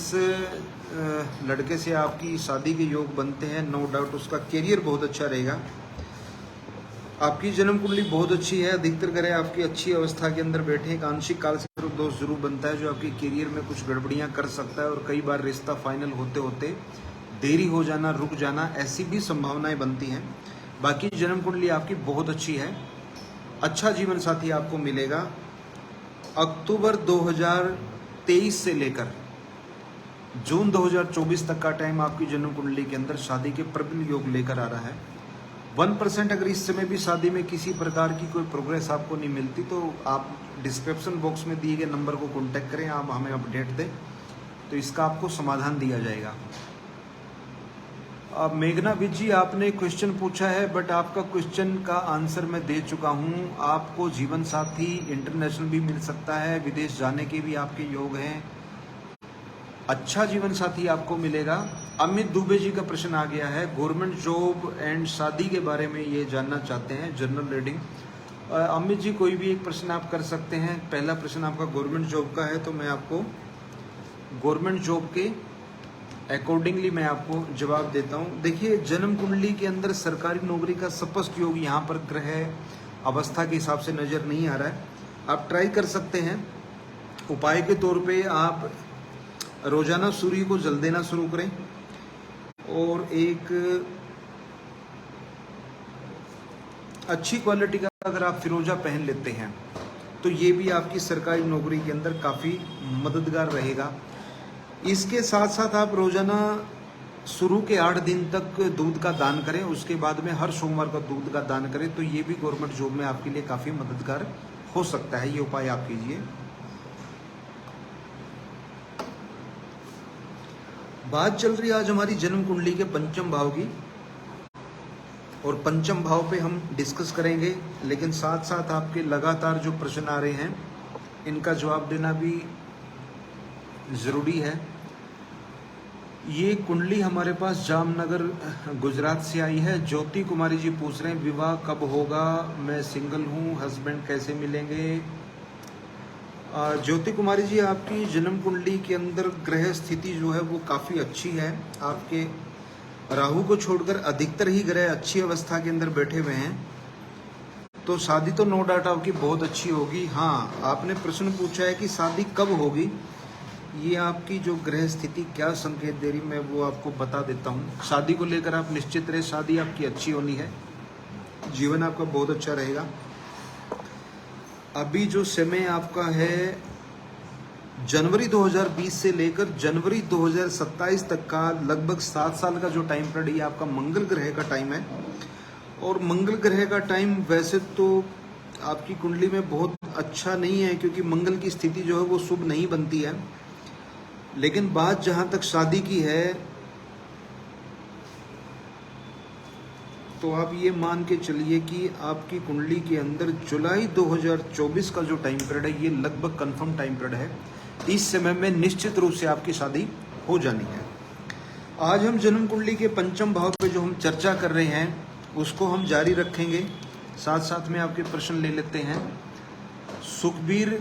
लड़के से आपकी शादी के योग बनते हैं, नो डाउट उसका करियर बहुत अच्छा रहेगा। आपकी जन्म कुंडली बहुत अच्छी है, अधिकतर ग्रह आपकी अच्छी अवस्था के अंदर बैठे। एक आंशिक काल से दोष जरूर बनता है जो आपके करियर में कुछ गड़बड़ियां कर सकता है और कई बार रिश्ता फाइनल होते होते देरी हो जाना, रुक जाना, ऐसी भी संभावनाएं बनती हैं। बाकी जन्म कुंडली आपकी बहुत अच्छी है, अच्छा जीवन साथी आपको मिलेगा। अक्टूबर 2023 से लेकर जून 2024 तक का टाइम आपकी जन्म कुंडली के अंदर शादी के प्रबल योग लेकर आ रहा है। 1% अगर इस समय भी शादी में किसी प्रकार की कोई प्रोग्रेस आपको नहीं मिलती तो आप डिस्क्रिप्शन बॉक्स में दिए गए नंबर को कांटेक्ट करें, आप हमें अपडेट दें तो इसका आपको समाधान दिया जाएगा। अब मेघना विज जी, आपने क्वेश्चन पूछा है बट आपका क्वेश्चन का आंसर मैं दे चुका हूं। आपको जीवन साथी इंटरनेशनल भी मिल सकता है, विदेश जाने के भी आपके योग हैं, अच्छा जीवन साथी आपको मिलेगा। अमित दुबे जी का प्रश्न आ गया है, गवर्नमेंट जॉब एंड शादी के बारे में ये जानना चाहते हैं, जनरल रीडिंग। अमित जी, कोई भी एक प्रश्न आप कर सकते हैं। पहला प्रश्न आपका गवर्नमेंट जॉब का है तो मैं आपको गवर्नमेंट जॉब के अकॉर्डिंगली मैं आपको जवाब देता हूं। देखिए, जन्म कुंडली के अंदर सरकारी नौकरी का स्पष्ट योग यहाँ पर ग्रह अवस्था के हिसाब से नजर नहीं आ रहा है। आप ट्राई कर सकते हैं, उपाय के तौर पे आप रोजाना सूर्य को जल देना शुरू करें और एक अच्छी क्वालिटी का अगर आप फिरोजा पहन लेते हैं तो ये भी आपकी सरकारी नौकरी के अंदर काफ़ी मददगार रहेगा। इसके साथ साथ आप रोजाना शुरू के 8 दिन तक दूध का दान करें, उसके बाद में हर सोमवार का दूध का दान करें तो ये भी गवर्नमेंट जॉब में आपके लिए काफ़ी मददगार हो सकता है। ये उपाय आप कीजिए। बात चल रही है आज हमारी जन्म कुंडली के पंचम भाव की और पंचम भाव पे हम डिस्कस करेंगे, लेकिन साथ साथ आपके लगातार जो प्रश्न आ रहे हैं इनका जवाब देना भी ज़रूरी है। ये कुंडली हमारे पास जामनगर गुजरात से आई है। ज्योति कुमारी जी पूछ रहे हैं विवाह कब होगा, मैं सिंगल हूँ, हस्बैंड कैसे मिलेंगे। ज्योति कुमारी जी, आपकी जन्म कुंडली के अंदर ग्रह स्थिति जो है वो काफ़ी अच्छी है। आपके राहु को छोड़कर अधिकतर ही ग्रह अच्छी अवस्था के अंदर बैठे हुए हैं, तो शादी तो नो डाउट आपकी बहुत अच्छी होगी। हाँ, आपने प्रश्न पूछा है कि शादी कब होगी, ये आपकी जो ग्रह स्थिति क्या संकेत दे रही, मैं वो आपको बता देता हूँ। शादी को लेकर आप निश्चित रहे, शादी आपकी अच्छी होनी है, जीवन आपका बहुत अच्छा रहेगा। अभी जो समय आपका है जनवरी 2020 से लेकर जनवरी 2027 तक का लगभग 7 साल का जो टाइम पीरियड ये आपका मंगल ग्रह का टाइम है। और मंगल ग्रह का टाइम वैसे तो आपकी कुंडली में बहुत अच्छा नहीं है क्योंकि मंगल की स्थिति जो है वो शुभ नहीं बनती है, लेकिन बात जहाँ तक शादी की है तो आप ये मान के चलिए कि आपकी कुंडली के अंदर जुलाई 2024 का जो टाइम पीरियड है ये लगभग कंफर्म टाइम पीरियड है। इस समय में निश्चित रूप से आपकी शादी हो जानी है। आज हम जन्म कुंडली के पंचम भाव पे जो हम चर्चा कर रहे हैं उसको हम जारी रखेंगे, साथ साथ में आपके प्रश्न ले लेते हैं। सुखबीर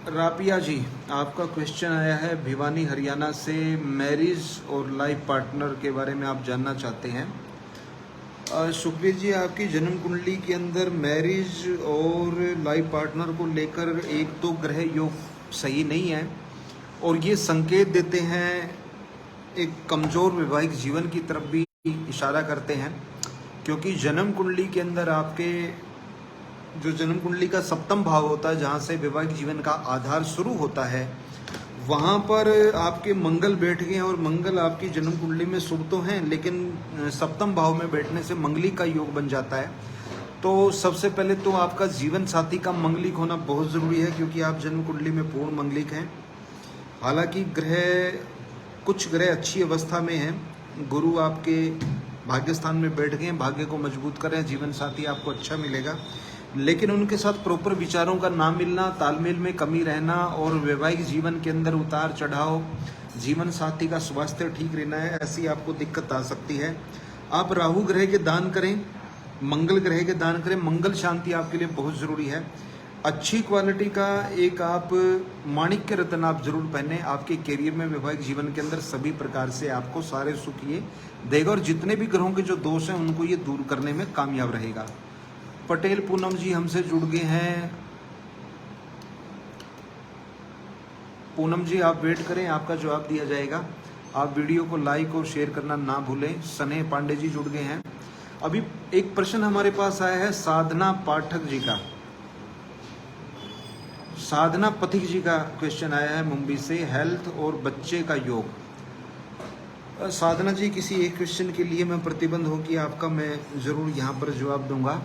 रापिया जी, आपका क्वेश्चन आया है भिवानी हरियाणा से, मैरिज और लाइफ पार्टनर के बारे में आप जानना चाहते हैं। सुखबीर जी, आपकी जन्म कुंडली के अंदर मैरिज और लाइफ पार्टनर को लेकर एक दो ग्रह योग सही नहीं है और ये संकेत देते हैं एक कमज़ोर वैवाहिक जीवन की तरफ भी इशारा करते हैं, क्योंकि जन्म कुंडली के अंदर आपके जो जन्म कुंडली का सप्तम भाव होता है जहाँ से वैवाहिक जीवन का आधार शुरू होता है, वहाँ पर आपके मंगल बैठ गए हैं और मंगल आपकी जन्म कुंडली में शुभ तो हैं लेकिन सप्तम भाव में बैठने से मंगलिक का योग बन जाता है। तो सबसे पहले तो आपका जीवन साथी का मंगलिक होना बहुत ज़रूरी है क्योंकि आप जन्म कुंडली में पूर्ण मंगलिक हैं। हालांकि कुछ ग्रह अच्छी अवस्था में हैं गुरु आपके भाग्य स्थान में बैठ गए हैं, भाग्य को मजबूत कर रहे हैं, जीवन साथी आपको अच्छा मिलेगा, लेकिन उनके साथ प्रॉपर विचारों का ना मिलना, तालमेल में कमी रहना और वैवाहिक जीवन के अंदर उतार चढ़ाव, जीवन साथी का स्वास्थ्य ठीक रहना है, ऐसी आपको दिक्कत आ सकती है। आप राहु ग्रह के दान करें, मंगल ग्रह के दान करें, मंगल शांति आपके लिए बहुत ज़रूरी है। अच्छी क्वालिटी का एक आप माणिक्य रत्न आप जरूर पहने, आपके करियर में वैवाहिक जीवन के अंदर सभी प्रकार से आपको सारे सुख ये देगा और जितने भी ग्रहों के जो दोष हैं उनको ये दूर करने में कामयाब रहेगा। पटेल पूनम जी हमसे जुड़ गए हैं। पूनम जी आप वेट करें, आपका जवाब दिया जाएगा। आप वीडियो को लाइक और शेयर करना ना भूलें। स्नेह पांडे जी जुड़ गए हैं। अभी एक प्रश्न हमारे पास आया है साधना पाठक जी का, साधना पथिक जी का क्वेश्चन आया है मुंबई से, हेल्थ और बच्चे का योग। साधना जी किसी एक क्वेश्चन के लिए मैं प्रतिबंध हो कि आपका मैं ज़रूर यहाँ पर जवाब दूंगा।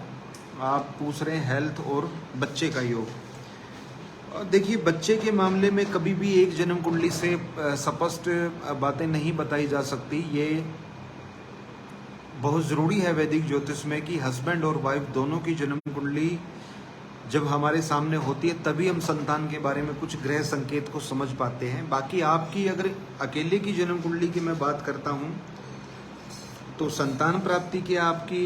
आप पूछ रहे हैं हेल्थ और बच्चे का योग। देखिए बच्चे के मामले में कभी भी एक जन्म कुंडली से स्पष्ट बातें नहीं बताई जा सकती। ये बहुत ज़रूरी है वैदिक ज्योतिष में कि हस्बैंड और वाइफ दोनों की जन्म कुंडली जब हमारे सामने होती है तभी हम संतान के बारे में कुछ ग्रह संकेत को समझ पाते हैं। बाकी आपकी अगर अकेले की जन्म कुंडली की मैं बात करता हूं तो संतान प्राप्ति की आपकी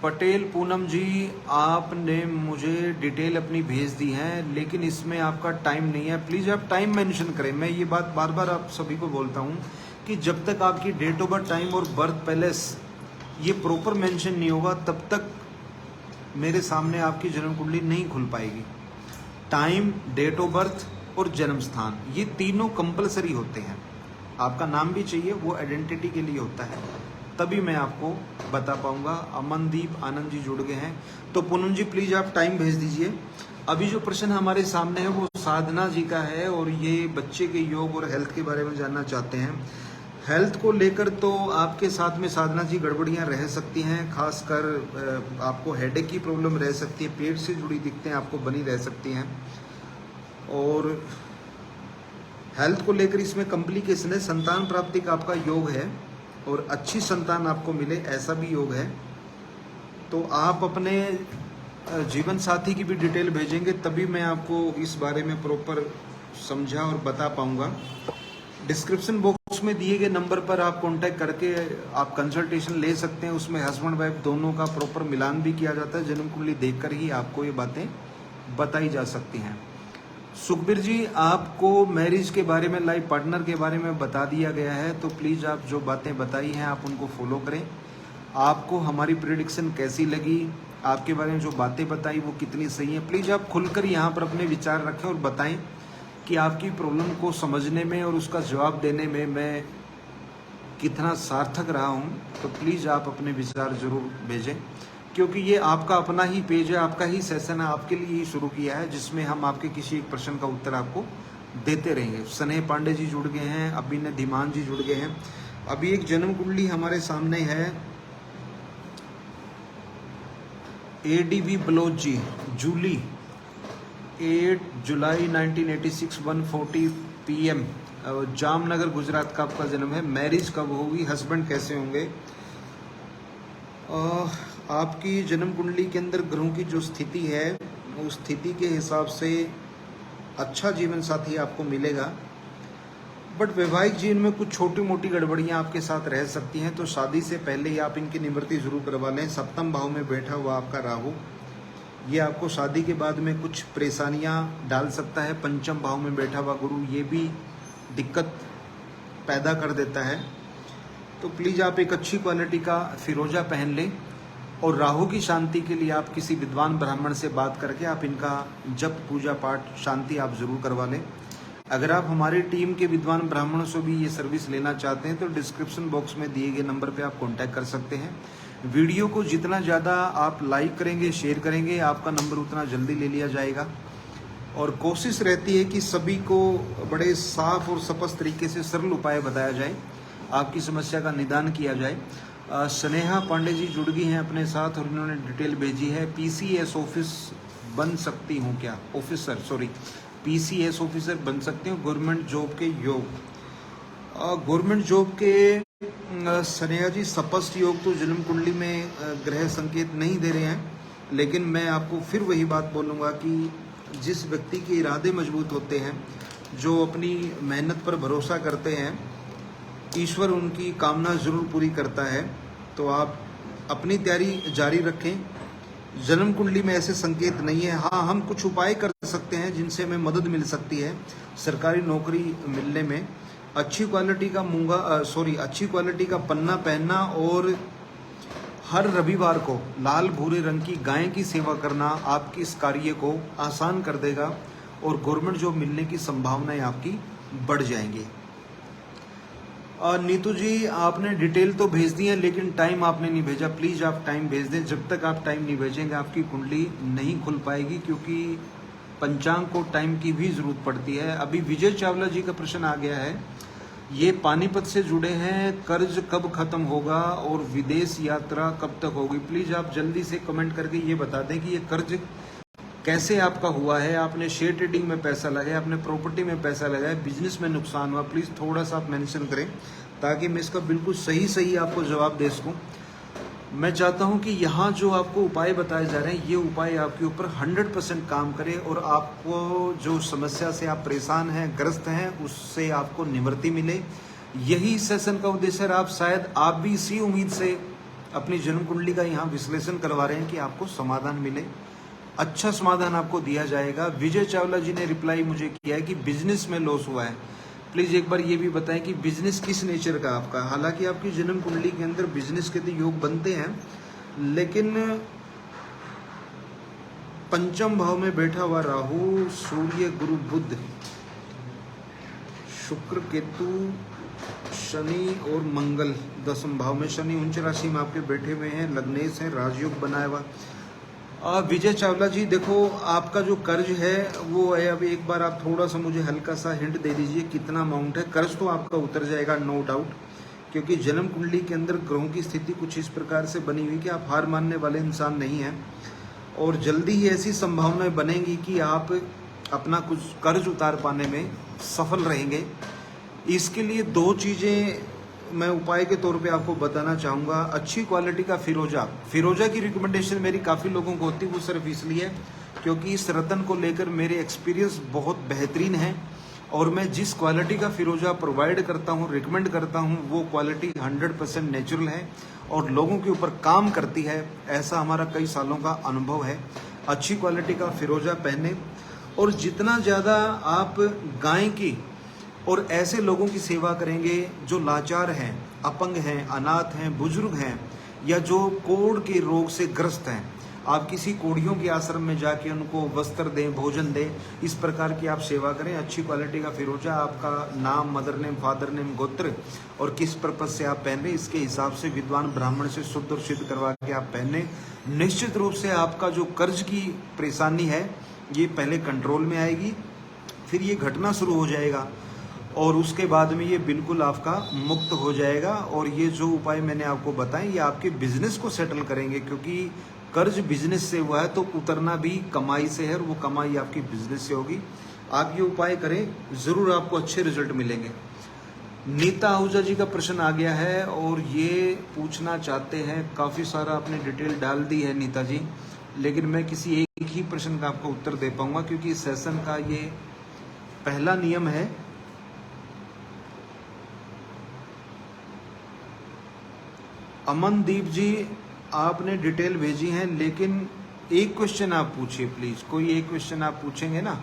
पटेल पूनम जी आपने मुझे डिटेल अपनी भेज दी है, लेकिन इसमें आपका टाइम नहीं है। प्लीज़ आप टाइम मेंशन करें। मैं ये बात बार बार आप सभी को बोलता हूँ कि जब तक आपकी डेट ऑफ बर्थ, टाइम और बर्थ पैलेस ये प्रॉपर मेंशन नहीं होगा तब तक मेरे सामने आपकी जन्म कुंडली नहीं खुल पाएगी। टाइम, डेट ऑफ बर्थ और जन्म स्थान ये तीनों कंपलसरी होते हैं। आपका नाम भी चाहिए, वो आइडेंटिटी के लिए होता है, तभी मैं आपको बता पाऊंगा। अमनदीप आनंद जी जुड़ गए हैं। तो पूनम जी प्लीज़ आप टाइम भेज दीजिए। अभी जो प्रश्न हमारे सामने है वो साधना जी का है और ये बच्चे के योग और हेल्थ के बारे में जानना चाहते हैं। हेल्थ को लेकर तो आपके साथ में साधना जी गड़बड़ियां रह सकती हैं, खासकर आपको हेडेक की प्रॉब्लम रह सकती है, पेट से जुड़ी दिक्कतें आपको बनी रह सकती हैं। और हेल्थ को लेकर इसमें कॉम्प्लिकेशन है। संतान प्राप्ति का आपका योग है और अच्छी संतान आपको मिले ऐसा भी योग है। तो आप अपने जीवन साथी की भी डिटेल भेजेंगे तभी मैं आपको इस बारे में प्रॉपर समझा और बता पाऊंगा। डिस्क्रिप्शन बॉक्स में दिए गए नंबर पर आप कांटेक्ट करके आप कंसल्टेशन ले सकते हैं। उसमें हस्बैंड वाइफ दोनों का प्रॉपर मिलान भी किया जाता है। जन्म कुंडली देखकर ही आपको ये बातें बताई जा सकती हैं। सुखबीर जी आपको मैरिज के बारे में, लाइफ पार्टनर के बारे में बता दिया गया है, तो प्लीज़ आप जो बातें बताई हैं आप उनको फॉलो करें। आपको हमारी प्रेडिक्शन कैसी लगी, आपके बारे में जो बातें बताई वो कितनी सही हैं, प्लीज़ आप खुलकर यहाँ पर अपने विचार रखें और बताएं कि आपकी प्रॉब्लम को समझने में और उसका जवाब देने में मैं कितना सार्थक रहा हूँ। तो प्लीज़ आप अपने विचार ज़रूर भेजें, क्योंकि ये आपका अपना ही पेज है, आपका ही सेशन है, आपके लिए ही शुरू किया है, जिसमें हम आपके किसी एक प्रश्न का उत्तर आपको देते रहेंगे। स्नेह पांडे जी जुड़ गए हैं, अभिनय धीमान जी जुड़ गए हैं। अभी एक जन्म कुंडली हमारे सामने है, ADV बलोच जी, जूली 8 जुलाई 1986 1:40 PM, जामनगर गुजरात का आपका जन्म है। मैरिज कब होगी, हस्बैंड कैसे होंगे? आपकी जन्म कुंडली के अंदर ग्रहों की जो स्थिति है उस स्थिति के हिसाब से अच्छा जीवन साथी आपको मिलेगा, बट वैवाहिक जीवन में कुछ छोटी मोटी गड़बड़ियां आपके साथ रह सकती हैं। तो शादी से पहले ही आप इनकी निवृत्ति जरूर करवा लें। सप्तम भाव में बैठा हुआ आपका राहु ये आपको शादी के बाद में कुछ परेशानियां डाल सकता है। पंचम भाव में बैठा हुआ गुरु ये भी दिक्कत पैदा कर देता है। तो प्लीज़ आप एक अच्छी क्वालिटी का फिरोजा पहन लें और राहु की शांति के लिए आप किसी विद्वान ब्राह्मण से बात करके आप इनका जप पूजा पाठ शांति आप ज़रूर करवा लें। अगर आप हमारी टीम के विद्वान ब्राह्मणों से भी ये सर्विस लेना चाहते हैं तो डिस्क्रिप्शन बॉक्स में दिए गए नंबर पे आप कांटेक्ट कर सकते हैं। वीडियो को जितना ज़्यादा आप लाइक करेंगे, शेयर करेंगे, आपका नंबर उतना जल्दी ले लिया जाएगा। और कोशिश रहती है कि सभी को बड़े साफ और स्पष्ट तरीके से सरल उपाय बताया जाए, आपकी समस्या का निदान किया जाए। स्नेहा पांडे जी जुड़ गई हैं अपने साथ और इन्होंने डिटेल भेजी है। PCS ऑफिस बन सकती हूँ क्या, ऑफिसर, सॉरी, PCS ऑफिसर बन सकते हो। गवर्नमेंट जॉब के योग, गवर्नमेंट जॉब के सनेहा जी स्पष्ट योग तो जन्म कुंडली में ग्रह संकेत नहीं दे रहे हैं, लेकिन मैं आपको फिर वही बात बोलूँगा कि जिस व्यक्ति के इरादे मजबूत होते हैं, जो अपनी मेहनत पर भरोसा करते हैं, ईश्वर उनकी कामना ज़रूर पूरी करता है। तो आप अपनी तैयारी जारी रखें। जन्म कुंडली में ऐसे संकेत नहीं है। हाँ, हम कुछ उपाय कर सकते हैं जिनसे हमें मदद मिल सकती है सरकारी नौकरी मिलने में। अच्छी क्वालिटी का अच्छी क्वालिटी का पन्ना पहनना और हर रविवार को लाल भूरे रंग की गाय की सेवा करना आपके इस कार्य को आसान कर देगा और गवर्नमेंट जॉब मिलने की संभावनाएं आपकी बढ़ जाएंगी। नीतू जी, आपने डिटेल तो भेज दी है, लेकिन टाइम आपने नहीं भेजा। प्लीज़ आप टाइम भेज दें। जब तक आप टाइम नहीं भेजेंगे आपकी कुंडली नहीं खुल पाएगी, क्योंकि पंचांग को टाइम की भी ज़रूरत पड़ती है। अभी विजय चावला जी का प्रश्न आ गया है, ये पानीपत से जुड़े हैं, कर्ज कब खत्म होगा और विदेश यात्रा कब तक होगी। प्लीज़ आप जल्दी से कमेंट करके ये बता दें कि ये कर्ज कैसे आपका हुआ है। आपने शेयर ट्रेडिंग में पैसा लगाया, आपने प्रॉपर्टी में पैसा लगाया, बिजनेस में नुकसान हुआ। प्लीज़ थोड़ा सा आप मेंशन करें ताकि मैं इसका बिल्कुल सही आपको जवाब दे सकूँ। मैं चाहता हूं कि यहाँ जो आपको उपाय बताए जा रहे हैं, ये उपाय आपके ऊपर 100% काम करे और आपको जो समस्या से आप परेशान हैं, ग्रस्त हैं, उससे आपको निवृत्ति मिले। यही सेशन का उद्देश्य है। आप शायद आप भी इसी उम्मीद से अपनी जन्म कुंडली का यहाँ विश्लेषण करवा रहे हैं कि आपको समाधान मिले। अच्छा समाधान आपको दिया जाएगा। विजय चावला जी ने रिप्लाई मुझे किया है कि बिजनेस में लॉस हुआ है। प्लीज़ एक बार ये भी बताएं कि बिजनेस किस नेचर का आपका। हालांकि आपकी जन्म कुंडली के अंदर बिजनेस के तो योग बनते हैं, लेकिन पंचम भाव में बैठा हुआ राहु, सूर्य, गुरु, बुध, शुक्र, केतु, शनि और मंगल दसम भाव में। शनि उच्च राशि में आपके बैठे हुए हैं, लग्नेश है, राजयोग बनाया हुआ। विजय चावला जी, देखो आपका जो कर्ज है वो है, अभी एक बार आप थोड़ा सा मुझे हल्का सा हिंट दे दीजिए कितना अमाउंट है। कर्ज तो आपका उतर जाएगा नो डाउट, क्योंकि जन्म कुंडली के अंदर ग्रहों की स्थिति कुछ इस प्रकार से बनी हुई कि आप हार मानने वाले इंसान नहीं हैं और जल्दी ही ऐसी संभावनाएं बनेंगी कि आप अपना कुछ कर्ज उतार पाने में सफल रहेंगे। इसके लिए दो चीज़ें मैं उपाय के तौर पे आपको बताना चाहूँगा। अच्छी क्वालिटी का फिरोजा की रिकमेंडेशन मेरी काफ़ी लोगों को होती है, वो सिर्फ इसलिए क्योंकि इस रतन को लेकर मेरे एक्सपीरियंस बहुत बेहतरीन है और मैं जिस क्वालिटी का फिरोजा प्रोवाइड करता हूँ, रिकमेंड करता हूँ, वो क्वालिटी 100% नेचुरल है और लोगों के ऊपर काम करती है। ऐसा हमारा कई सालों का अनुभव है। अच्छी क्वालिटी का फिरोजा पहने और जितना ज़्यादा आप गाय की और ऐसे लोगों की सेवा करेंगे जो लाचार हैं, अपंग हैं, अनाथ हैं, बुजुर्ग हैं या जो कोढ़ के रोग से ग्रस्त हैं, आप किसी कोढ़ियों के आश्रम में जाके उनको वस्त्र दें, भोजन दें, इस प्रकार की आप सेवा करें। अच्छी क्वालिटी का फिरोजा, आपका नाम, मदर नेम, फादर नेम, गोत्र और किस पर्पज से आप पहन रहे, इसके हिसाब से विद्वान ब्राह्मण से शुद्ध और सिद्ध करवा के आप पहने। निश्चित रूप से आपका जो कर्ज की परेशानी है ये पहले कंट्रोल में आएगी, फिर ये घटना शुरू हो जाएगा और उसके बाद में ये बिल्कुल आपका मुक्त हो जाएगा। और ये जो उपाय मैंने आपको बताए ये आपके बिजनेस को सेटल करेंगे, क्योंकि कर्ज बिजनेस से हुआ है तो उतरना भी कमाई से है और वो कमाई आपकी बिजनेस से होगी। आप ये उपाय करें, ज़रूर आपको अच्छे रिजल्ट मिलेंगे। नीता आहूजा जी का प्रश्न आ गया है और ये पूछना चाहते हैं, काफ़ी सारा आपने डिटेल डाल दी है नीता जी, लेकिन मैं किसी एक ही प्रश्न का आपको उत्तर दे पाऊँगा क्योंकि इस सेशन का ये पहला नियम है। अमनदीप जी, आपने डिटेल भेजी है, लेकिन एक क्वेश्चन आप पूछिए प्लीज़। कोई एक क्वेश्चन आप पूछेंगे ना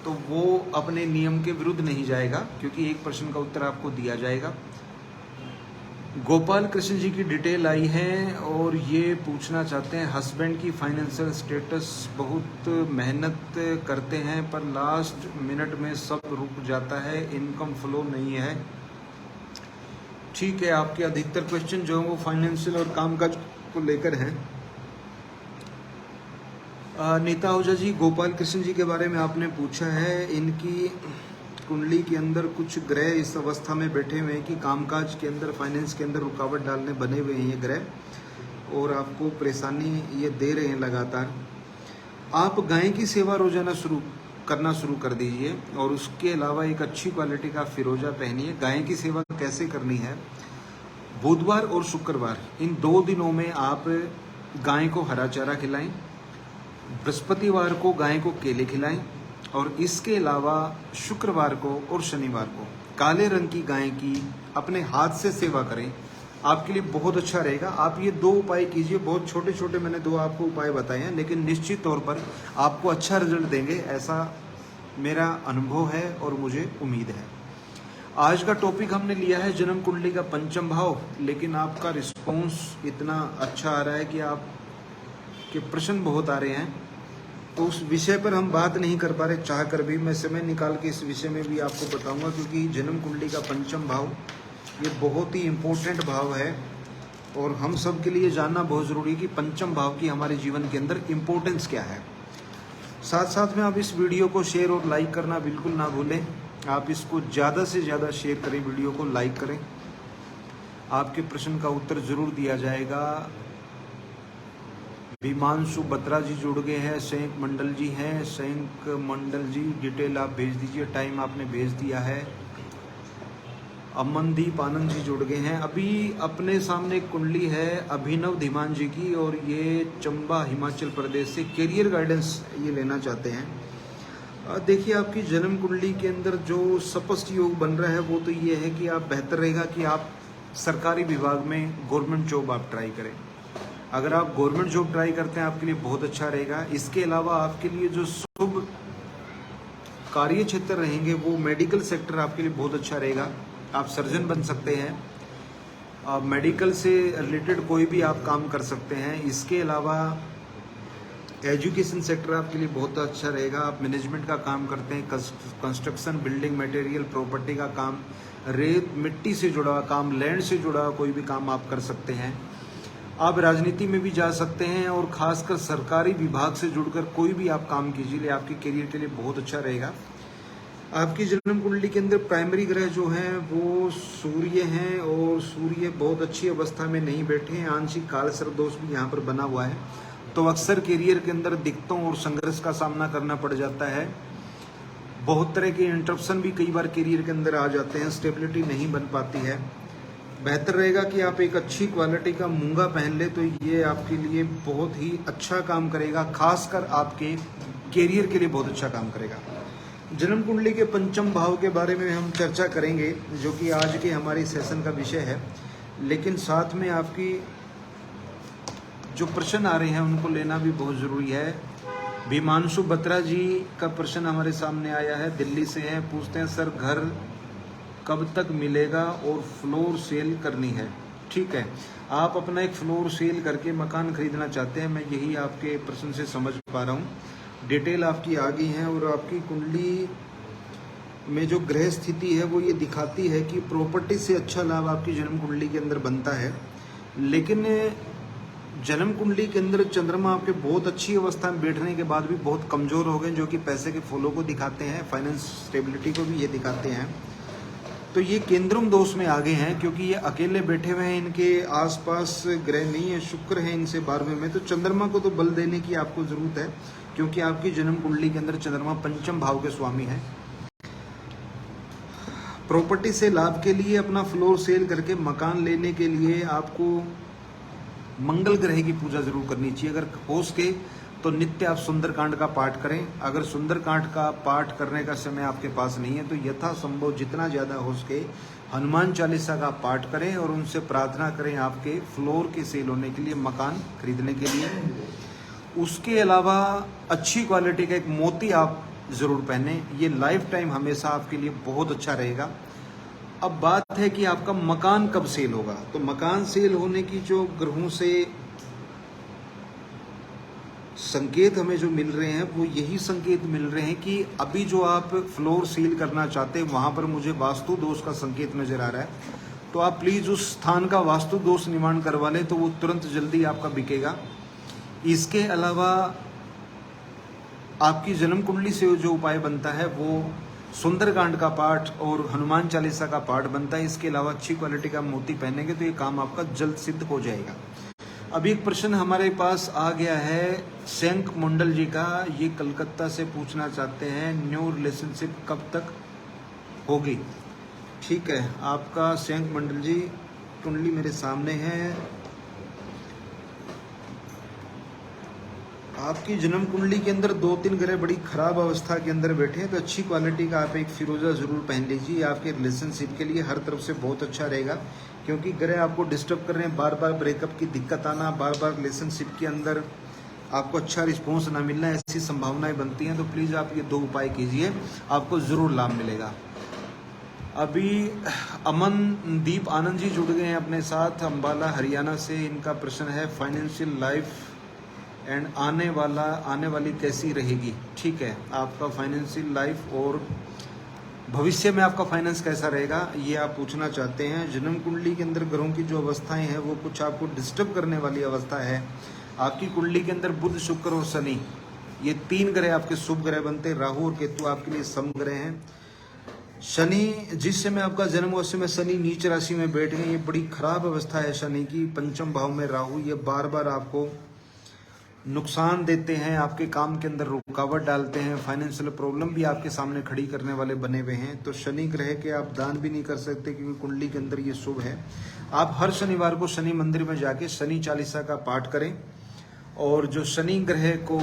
तो वो अपने नियम के विरुद्ध नहीं जाएगा, क्योंकि एक प्रश्न का उत्तर आपको दिया जाएगा। गोपाल कृष्ण जी की डिटेल आई है और ये पूछना चाहते हैं, हस्बैंड की फाइनेंशियल स्टेटस, बहुत मेहनत करते हैं पर लास्ट मिनट में सब रुक जाता है, इनकम फ्लो नहीं है। ठीक है, आपके अधिकतर क्वेश्चन जो हैं वो फाइनेंशियल और कामकाज को लेकर हैं। नीता आहूजा जी, गोपाल कृष्ण जी के बारे में आपने पूछा है। इनकी कुंडली के अंदर कुछ ग्रह इस अवस्था में बैठे हुए हैं कि कामकाज के अंदर, फाइनेंस के अंदर रुकावट डालने बने हुए हैं ये ग्रह और आपको परेशानी ये दे रहे हैं लगातार। आप गाय की सेवा रोजाना शुरू करना शुरू कर दीजिए। और उसके अलावा एक अच्छी क्वालिटी का फिरोजा पहनिए। गाय की सेवा कैसे करनी है, बुधवार और शुक्रवार इन 2 दिनों में आप गाय को हरा चारा खिलाएं, बृहस्पतिवार को गाय को केले खिलाएं, और इसके अलावा शुक्रवार को और शनिवार को काले रंग की गाय की अपने हाथ से सेवा करें। आपके लिए बहुत अच्छा रहेगा। आप ये 2 उपाय कीजिए। बहुत छोटे छोटे मैंने 2 आपको उपाय बताए हैं, लेकिन निश्चित तौर पर आपको अच्छा रिजल्ट देंगे, ऐसा मेरा अनुभव है और मुझे उम्मीद है। आज का टॉपिक हमने लिया है जन्म कुंडली का पंचम भाव, लेकिन आपका रिस्पॉन्स इतना अच्छा आ रहा है कि आपके प्रश्न बहुत आ रहे हैं, तो उस विषय पर हम बात नहीं कर पा रहे। चाह कर भी मैं समय निकाल के इस विषय में भी आपको बताऊंगा, क्योंकि जन्म कुंडली का पंचम भाव ये बहुत ही इम्पोर्टेंट भाव है और हम सब के लिए जानना बहुत ज़रूरी है कि पंचम भाव की हमारे जीवन के अंदर इम्पोर्टेंस क्या है। साथ साथ में आप इस वीडियो को शेयर और लाइक करना बिल्कुल ना भूलें। आप इसको ज़्यादा से ज़्यादा शेयर करें, वीडियो को लाइक करें। आपके प्रश्न का उत्तर जरूर दिया जाएगा। विमांशु बत्रा जी जुड़ गए हैं, सैंक मंडल जी हैं। सैंक मंडल जी डिटेल आप भेज दीजिए, टाइम आपने भेज दिया है। अमनदीप आनंद जी जुड़ गए हैं। अभी अपने सामने एक कुंडली है अभिनव धीमान जी की, और ये चंबा हिमाचल प्रदेश से कैरियर गाइडेंस ये लेना चाहते हैं। देखिए, आपकी जन्म कुंडली के अंदर जो स्पष्ट योग बन रहा है वो तो ये है कि आप बेहतर रहेगा कि आप सरकारी विभाग में गवर्नमेंट जॉब आप ट्राई करें। अगर आप गवर्नमेंट जॉब ट्राई करते हैं आपके लिए बहुत अच्छा रहेगा। इसके अलावा आपके लिए जो शुभ कार्य क्षेत्र रहेंगे वो मेडिकल सेक्टर आपके लिए बहुत अच्छा रहेगा। आप सर्जन बन सकते हैं, आप मेडिकल से रिलेटेड कोई भी आप काम कर सकते हैं। इसके अलावा एजुकेशन सेक्टर आपके लिए बहुत अच्छा रहेगा। आप मैनेजमेंट का काम करते हैं, कंस्ट्रक्शन, बिल्डिंग मटेरियल, प्रॉपर्टी का काम, रेत मिट्टी से जुड़ा हुआ काम, लैंड से जुड़ा हुआ कोई भी काम आप कर सकते हैं। आप राजनीति में भी जा सकते हैं, और खासकर सरकारी विभाग से जुड़कर कोई भी आप काम कीजिए, आपके करियर के लिए बहुत अच्छा रहेगा। आपकी जन्म कुंडली के अंदर प्राइमरी ग्रह जो हैं वो सूर्य हैं, और सूर्य बहुत अच्छी अवस्था में नहीं बैठे हैं। आंशिक काल सर्प दोष भी यहाँ पर बना हुआ है, तो अक्सर करियर के अंदर दिक्कतों और संघर्ष का सामना करना पड़ जाता है। बहुत तरह के इंटरप्शन भी कई बार करियर के अंदर आ जाते हैं, स्टेबिलिटी नहीं बन पाती है। बेहतर रहेगा कि आप एक अच्छी क्वालिटी का मूंगा पहन ले, तो ये आपके लिए बहुत ही अच्छा काम करेगा, खासकर आपके करियर के लिए बहुत अच्छा काम करेगा। जन्म कुंडली के पंचम भाव के बारे में हम चर्चा करेंगे, जो कि आज के हमारी सेशन का विषय है, लेकिन साथ में आपकी जो प्रश्न आ रहे हैं उनको लेना भी बहुत ज़रूरी है। विमांशु बत्रा जी का प्रश्न हमारे सामने आया है, दिल्ली से है। पूछते हैं, सर घर कब तक मिलेगा और फ्लोर सेल करनी है। ठीक है, आप अपना एक फ्लोर सेल करके मकान खरीदना चाहते हैं, मैं यही आपके प्रश्न से समझ पा रहा हूँ। डिटेल आपकी आ गई है, और आपकी कुंडली में जो ग्रह स्थिति है वो ये दिखाती है कि प्रॉपर्टी से अच्छा लाभ आपकी जन्म कुंडली के अंदर बनता है। लेकिन जन्म कुंडली के अंदर चंद्रमा आपके बहुत अच्छी अवस्था में बैठने के बाद भी बहुत कमज़ोर हो गए, जो कि पैसे के फ्लो को दिखाते हैं, फाइनेंस स्टेबिलिटी को भी ये दिखाते हैं। तो ये केंद्रम दोष में आगे हैं, क्योंकि ये अकेले बैठे हुए हैं, इनके आसपास ग्रह नहीं है। शुक्र है इनसे 12वें में, तो चंद्रमा को तो बल देने की आपको ज़रूरत है, क्योंकि आपकी जन्म कुंडली के अंदर चंद्रमा पंचम भाव के स्वामी है। प्रॉपर्टी से लाभ के लिए, अपना फ्लोर सेल करके मकान लेने के लिए आपको मंगल ग्रह की पूजा जरूर करनी चाहिए। अगर हो सके तो नित्य आप सुंदरकांड का पाठ करें। अगर सुंदरकांड का पाठ करने का समय आपके पास नहीं है तो यथासंभव जितना ज़्यादा हो सके हनुमान चालीसा का पाठ करें, और उनसे प्रार्थना करें आपके फ्लोर के सेल होने के लिए, मकान खरीदने के लिए। उसके अलावा अच्छी क्वालिटी का एक मोती आप ज़रूर पहने, ये लाइफ टाइम हमेशा आपके लिए बहुत अच्छा रहेगा। अब बात है कि आपका मकान कब सेल होगा। तो मकान सेल होने की जो ग्रहों से संकेत हमें जो मिल रहे हैं वो यही संकेत मिल रहे हैं कि अभी जो आप फ्लोर सील करना चाहते हैं वहाँ पर मुझे वास्तु दोष का संकेत नज़र आ रहा है। तो आप प्लीज़ उस स्थान का वास्तु दोष निवारण करवा लें, तो वो तुरंत जल्दी आपका बिकेगा। इसके अलावा आपकी जन्म कुंडली से जो उपाय बनता है वो सुंदरकांड का पाठ और हनुमान चालीसा का पाठ बनता है। इसके अलावा अच्छी क्वालिटी का मोती पहनेंगे तो ये काम आपका जल्द सिद्ध हो जाएगा। अभी एक प्रश्न हमारे पास आ गया है शैंक मंडल जी का। ये कलकत्ता से पूछना चाहते हैं न्यू रिलेशनशिप कब तक होगी। ठीक है, आपका शैंक मंडल जी कुंडली मेरे सामने है। आपकी जन्म कुंडली के अंदर 2-3 ग्रह बड़ी खराब अवस्था के अंदर बैठे हैं, तो अच्छी क्वालिटी का आप एक फिरोजा जरूर पहन लीजिए। आपके रिलेशनशिप के लिए हर तरफ से बहुत अच्छा रहेगा, क्योंकि ग्रह आपको डिस्टर्ब कर रहे हैं, बार बार ब्रेकअप की दिक्कत आना, बार बार रिलेशनशिप के अंदर आपको अच्छा रिस्पॉन्स ना मिलना, ऐसी संभावनाएं बनती हैं। तो प्लीज़ आप ये 2 उपाय कीजिए, आपको ज़रूर लाभ मिलेगा। अभी अमनदीप आनंद जी जुड़ गए हैं अपने साथ अंबाला हरियाणा से। इनका प्रश्न है फाइनेंशियल लाइफ एंड आने वाली कैसी रहेगी। ठीक है, आपका फाइनेंशियल लाइफ और भविष्य में आपका फाइनेंस कैसा रहेगा ये आप पूछना चाहते हैं। जन्म कुंडली के अंदर ग्रहों की जो अवस्थाएं हैं वो कुछ आपको डिस्टर्ब करने वाली अवस्था है। आपकी कुंडली के अंदर बुध, शुक्र और शनि, ये 3 ग्रह आपके शुभ ग्रह बनते हैं। राहु और केतु आपके लिए सम ग्रह हैं। शनि, जिस समय आपका जन्म हुआ उस समय शनि नीच राशि में बैठ गए। ये बड़ी खराब अवस्था है शनि की। पंचम भाव में राहु, ये बार बार आपको नुकसान देते हैं, आपके काम के अंदर रुकावट डालते हैं, फाइनेंशियल प्रॉब्लम भी आपके सामने खड़ी करने वाले बने हुए हैं। तो शनि ग्रह के आप दान भी नहीं कर सकते, क्योंकि कुंडली के अंदर ये शुभ है। आप हर शनिवार को शनि मंदिर में जाके शनि चालीसा का पाठ करें, और जो शनि ग्रह को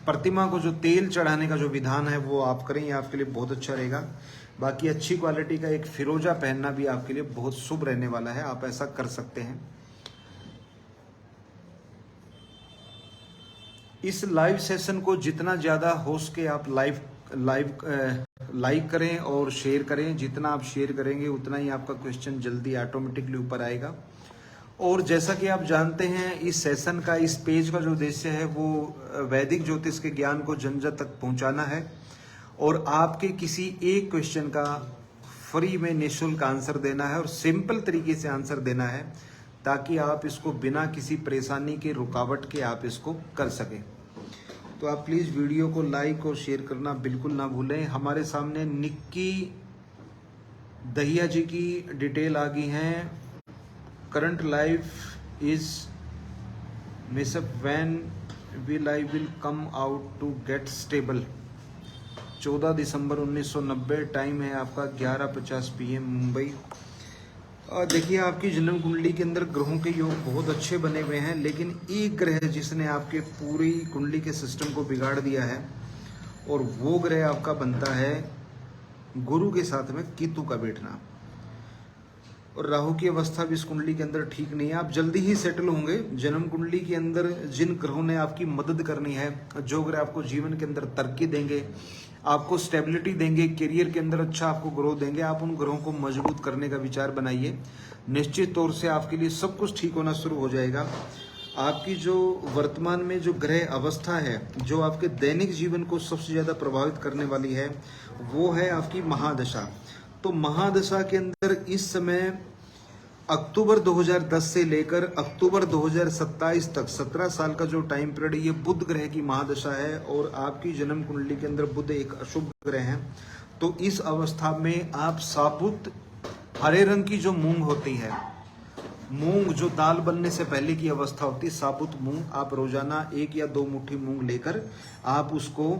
प्रतिमा को जो तेल चढ़ाने का जो विधान है वो आप करें, ये आपके लिए बहुत अच्छा रहेगा। बाकी अच्छी क्वालिटी का एक फिरोजा पहनना भी आपके लिए बहुत शुभ रहने वाला है, आप ऐसा कर सकते हैं। इस लाइव सेशन को जितना ज़्यादा हो सके आप लाइक करें और शेयर करें। जितना आप शेयर करेंगे उतना ही आपका क्वेश्चन जल्दी ऑटोमेटिकली ऊपर आएगा। और जैसा कि आप जानते हैं, इस सेशन का, इस पेज का जो उद्देश्य है वो वैदिक ज्योतिष के ज्ञान को जन जन तक पहुंचाना है, और आपके किसी एक क्वेश्चन का फ्री में निःशुल्क आंसर देना है, और सिंपल तरीके से आंसर देना है, ताकि आप इसको बिना किसी परेशानी के, रुकावट के आप इसको कर सकें। तो आप प्लीज़ वीडियो को लाइक और शेयर करना बिल्कुल ना भूलें। हमारे सामने निक्की दहिया जी की डिटेल आ गई हैं। Current life is mess up, when will I will come out to get stable. 14 दिसंबर 1990, टाइम है आपका 11:50 PM मुंबई। और देखिए, आपकी जन्म कुंडली के अंदर ग्रहों के योग बहुत अच्छे बने हुए हैं, लेकिन एक ग्रह जिसने आपके पूरी कुंडली के सिस्टम को बिगाड़ दिया है, और वो ग्रह आपका बनता है गुरु के साथ में केतु का बैठना। और राहु की अवस्था भी इस कुंडली के अंदर ठीक नहीं है। आप जल्दी ही सेटल होंगे। जन्म कुंडली के अंदर जिन ग्रहों ने आपकी मदद करनी है, जो ग्रह आपको जीवन के अंदर तरक्की देंगे, आपको स्टेबिलिटी देंगे, करियर के अंदर अच्छा आपको ग्रोथ देंगे, आप उन ग्रहों को मजबूत करने का विचार बनाइए। निश्चित तौर से आपके लिए सब कुछ ठीक होना शुरू हो जाएगा। आपकी जो वर्तमान में जो ग्रह अवस्था है, जो आपके दैनिक जीवन को सबसे ज़्यादा प्रभावित करने वाली है, वो है आपकी महादशा। तो महादशा के अंदर इस समय अक्टूबर 2010 से लेकर अक्टूबर 2027 तक 17 साल का जो टाइम पीरियड है, ये बुध ग्रह की महादशा है, और आपकी जन्म कुंडली के अंदर बुध एक अशुभ ग्रह है। तो इस अवस्था में आप साबुत हरे रंग की जो मूंग होती है, मूंग जो दाल बनने से पहले की अवस्था होती है, साबुत मूंग, आप रोजाना 1 या 2 मुट्ठी मूंग लेकर आप उसको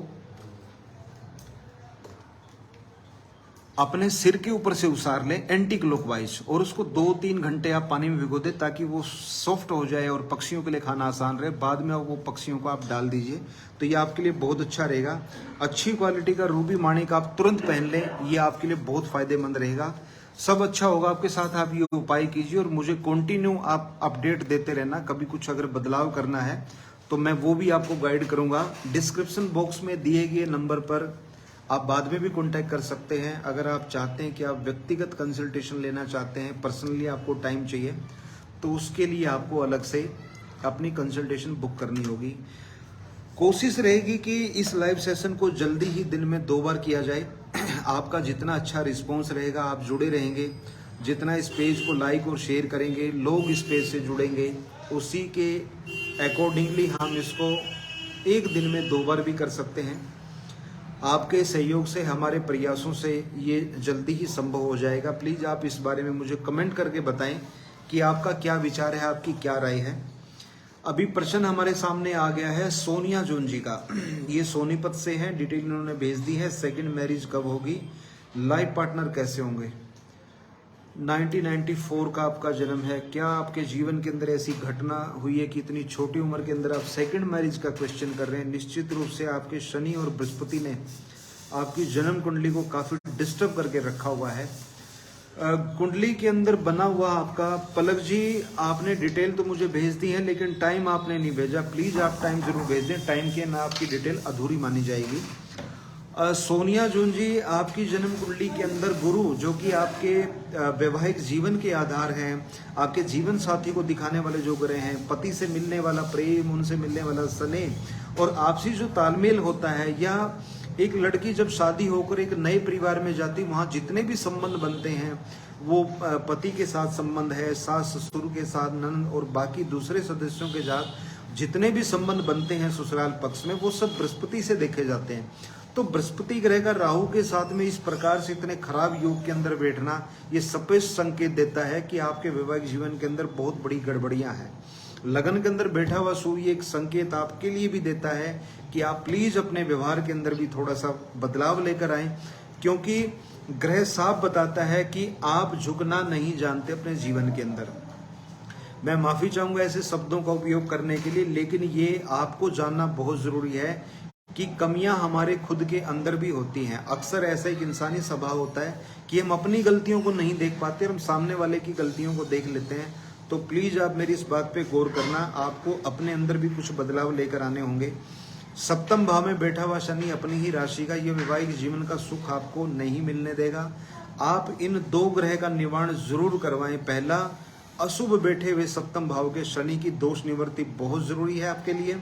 अपने सिर के ऊपर से उसार लें एंटी क्लॉकवाइज, और उसको 2-3 घंटे आप पानी में भिगो दें, ताकि वो सॉफ्ट हो जाए और पक्षियों के लिए खाना आसान रहे। बाद में वो पक्षियों को आप डाल दीजिए, तो ये आपके लिए बहुत अच्छा रहेगा। अच्छी क्वालिटी का रूबी माणिक आप तुरंत पहन लें, ये आपके लिए बहुत फायदेमंद रहेगा। सब अच्छा होगा आपके साथ। आप ये उपाय कीजिए और मुझे कंटिन्यू आप अपडेट देते रहना। कभी कुछ अगर बदलाव करना है तो मैं वो भी आपको गाइड करूंगा। डिस्क्रिप्शन बॉक्स में दिए गए नंबर पर आप बाद में भी कांटेक्ट कर सकते हैं। अगर आप चाहते हैं कि आप व्यक्तिगत कंसल्टेशन लेना चाहते हैं, पर्सनली आपको टाइम चाहिए, तो उसके लिए आपको अलग से अपनी कंसल्टेशन बुक करनी होगी। कोशिश रहेगी कि इस लाइव सेशन को जल्दी ही दिन में 2 बार किया जाए। आपका जितना अच्छा रिस्पॉन्स रहेगा, आप जुड़े रहेंगे, जितना इस पेज को लाइक और शेयर करेंगे, लोग इस पेज से जुड़ेंगे, उसी के अकॉर्डिंगली हम इसको एक दिन में 2 बार भी कर सकते हैं। आपके सहयोग से, हमारे प्रयासों से ये जल्दी ही संभव हो जाएगा। प्लीज़ आप इस बारे में मुझे कमेंट करके बताएं कि आपका क्या विचार है, आपकी क्या राय है। अभी प्रश्न हमारे सामने आ गया है सोनिया जून जी का। ये सोनीपत से है, डिटेल इन्होंने भेज दी है। सेकंड मैरिज कब होगी, लाइफ पार्टनर कैसे होंगे। 1994 का आपका जन्म है। क्या आपके जीवन के अंदर ऐसी घटना हुई है कि इतनी छोटी उम्र के अंदर आप सेकंड मैरिज का क्वेश्चन कर रहे हैं। निश्चित रूप से आपके शनि और बृहस्पति ने आपकी जन्म कुंडली को काफी डिस्टर्ब करके रखा हुआ है। कुंडली के अंदर बना हुआ आपका, पलक जी आपने डिटेल तो मुझे भेज दी है लेकिन टाइम आपने नहीं भेजा। प्लीज आप टाइम जरूर भेज दें, टाइम के ना आपकी डिटेल अधूरी मानी जाएगी। सोनिया जून जी, आपकी जन्म कुंडली के अंदर गुरु जो कि आपके वैवाहिक जीवन के आधार हैं, आपके जीवन साथी को दिखाने वाले जो ग्रह हैं, पति से मिलने वाला प्रेम, उनसे मिलने वाला स्नेह और आपसी जो तालमेल होता है, या एक लड़की जब शादी होकर एक नए परिवार में जाती, वहाँ जितने भी संबंध बनते हैं वो पति के साथ संबंध है, सास ससुर के साथ, ननद और बाकी दूसरे सदस्यों के साथ जितने भी संबंध बनते हैं ससुराल पक्ष में, वो सब बृहस्पति से देखे जाते हैं। तो बृहस्पति ग्रह का राहु के साथ में इस प्रकार से इतने खराब योग के अंदर बैठना, ये स्पष्ट संकेत देता है कि आपके वैवाहिक जीवन के अंदर बहुत बड़ी गड़बड़ियां हैं। लगन के अंदर बैठा हुआ सूर्य एक संकेत आपके लिए भी देता है कि आप प्लीज अपने व्यवहार के अंदर भी थोड़ा सा बदलाव लेकर आए, क्योंकि ग्रह साफ बताता है कि आप झुकना नहीं जानते अपने जीवन के अंदर। मैं माफी चाहूंगा ऐसे शब्दों का उपयोग करने के लिए, लेकिन ये आपको जानना बहुत जरूरी है कि कमियां हमारे खुद के अंदर भी होती हैं। अक्सर ऐसा एक इंसानी स्वभाव होता है कि हम अपनी गलतियों को नहीं देख पाते और हम सामने वाले की गलतियों को देख लेते हैं। तो प्लीज आप मेरी इस बात पे गौर करना, आपको अपने अंदर भी कुछ बदलाव लेकर आने होंगे। सप्तम भाव में बैठा हुआ शनि अपनी ही राशि का, ये वैवाहिक जीवन का सुख आपको नहीं मिलने देगा। आप इन दो ग्रह का निवारण जरूर करवाएं। पहला, अशुभ बैठे हुए सप्तम भाव के शनि की दोष निवृत्ति बहुत जरूरी है आपके लिए।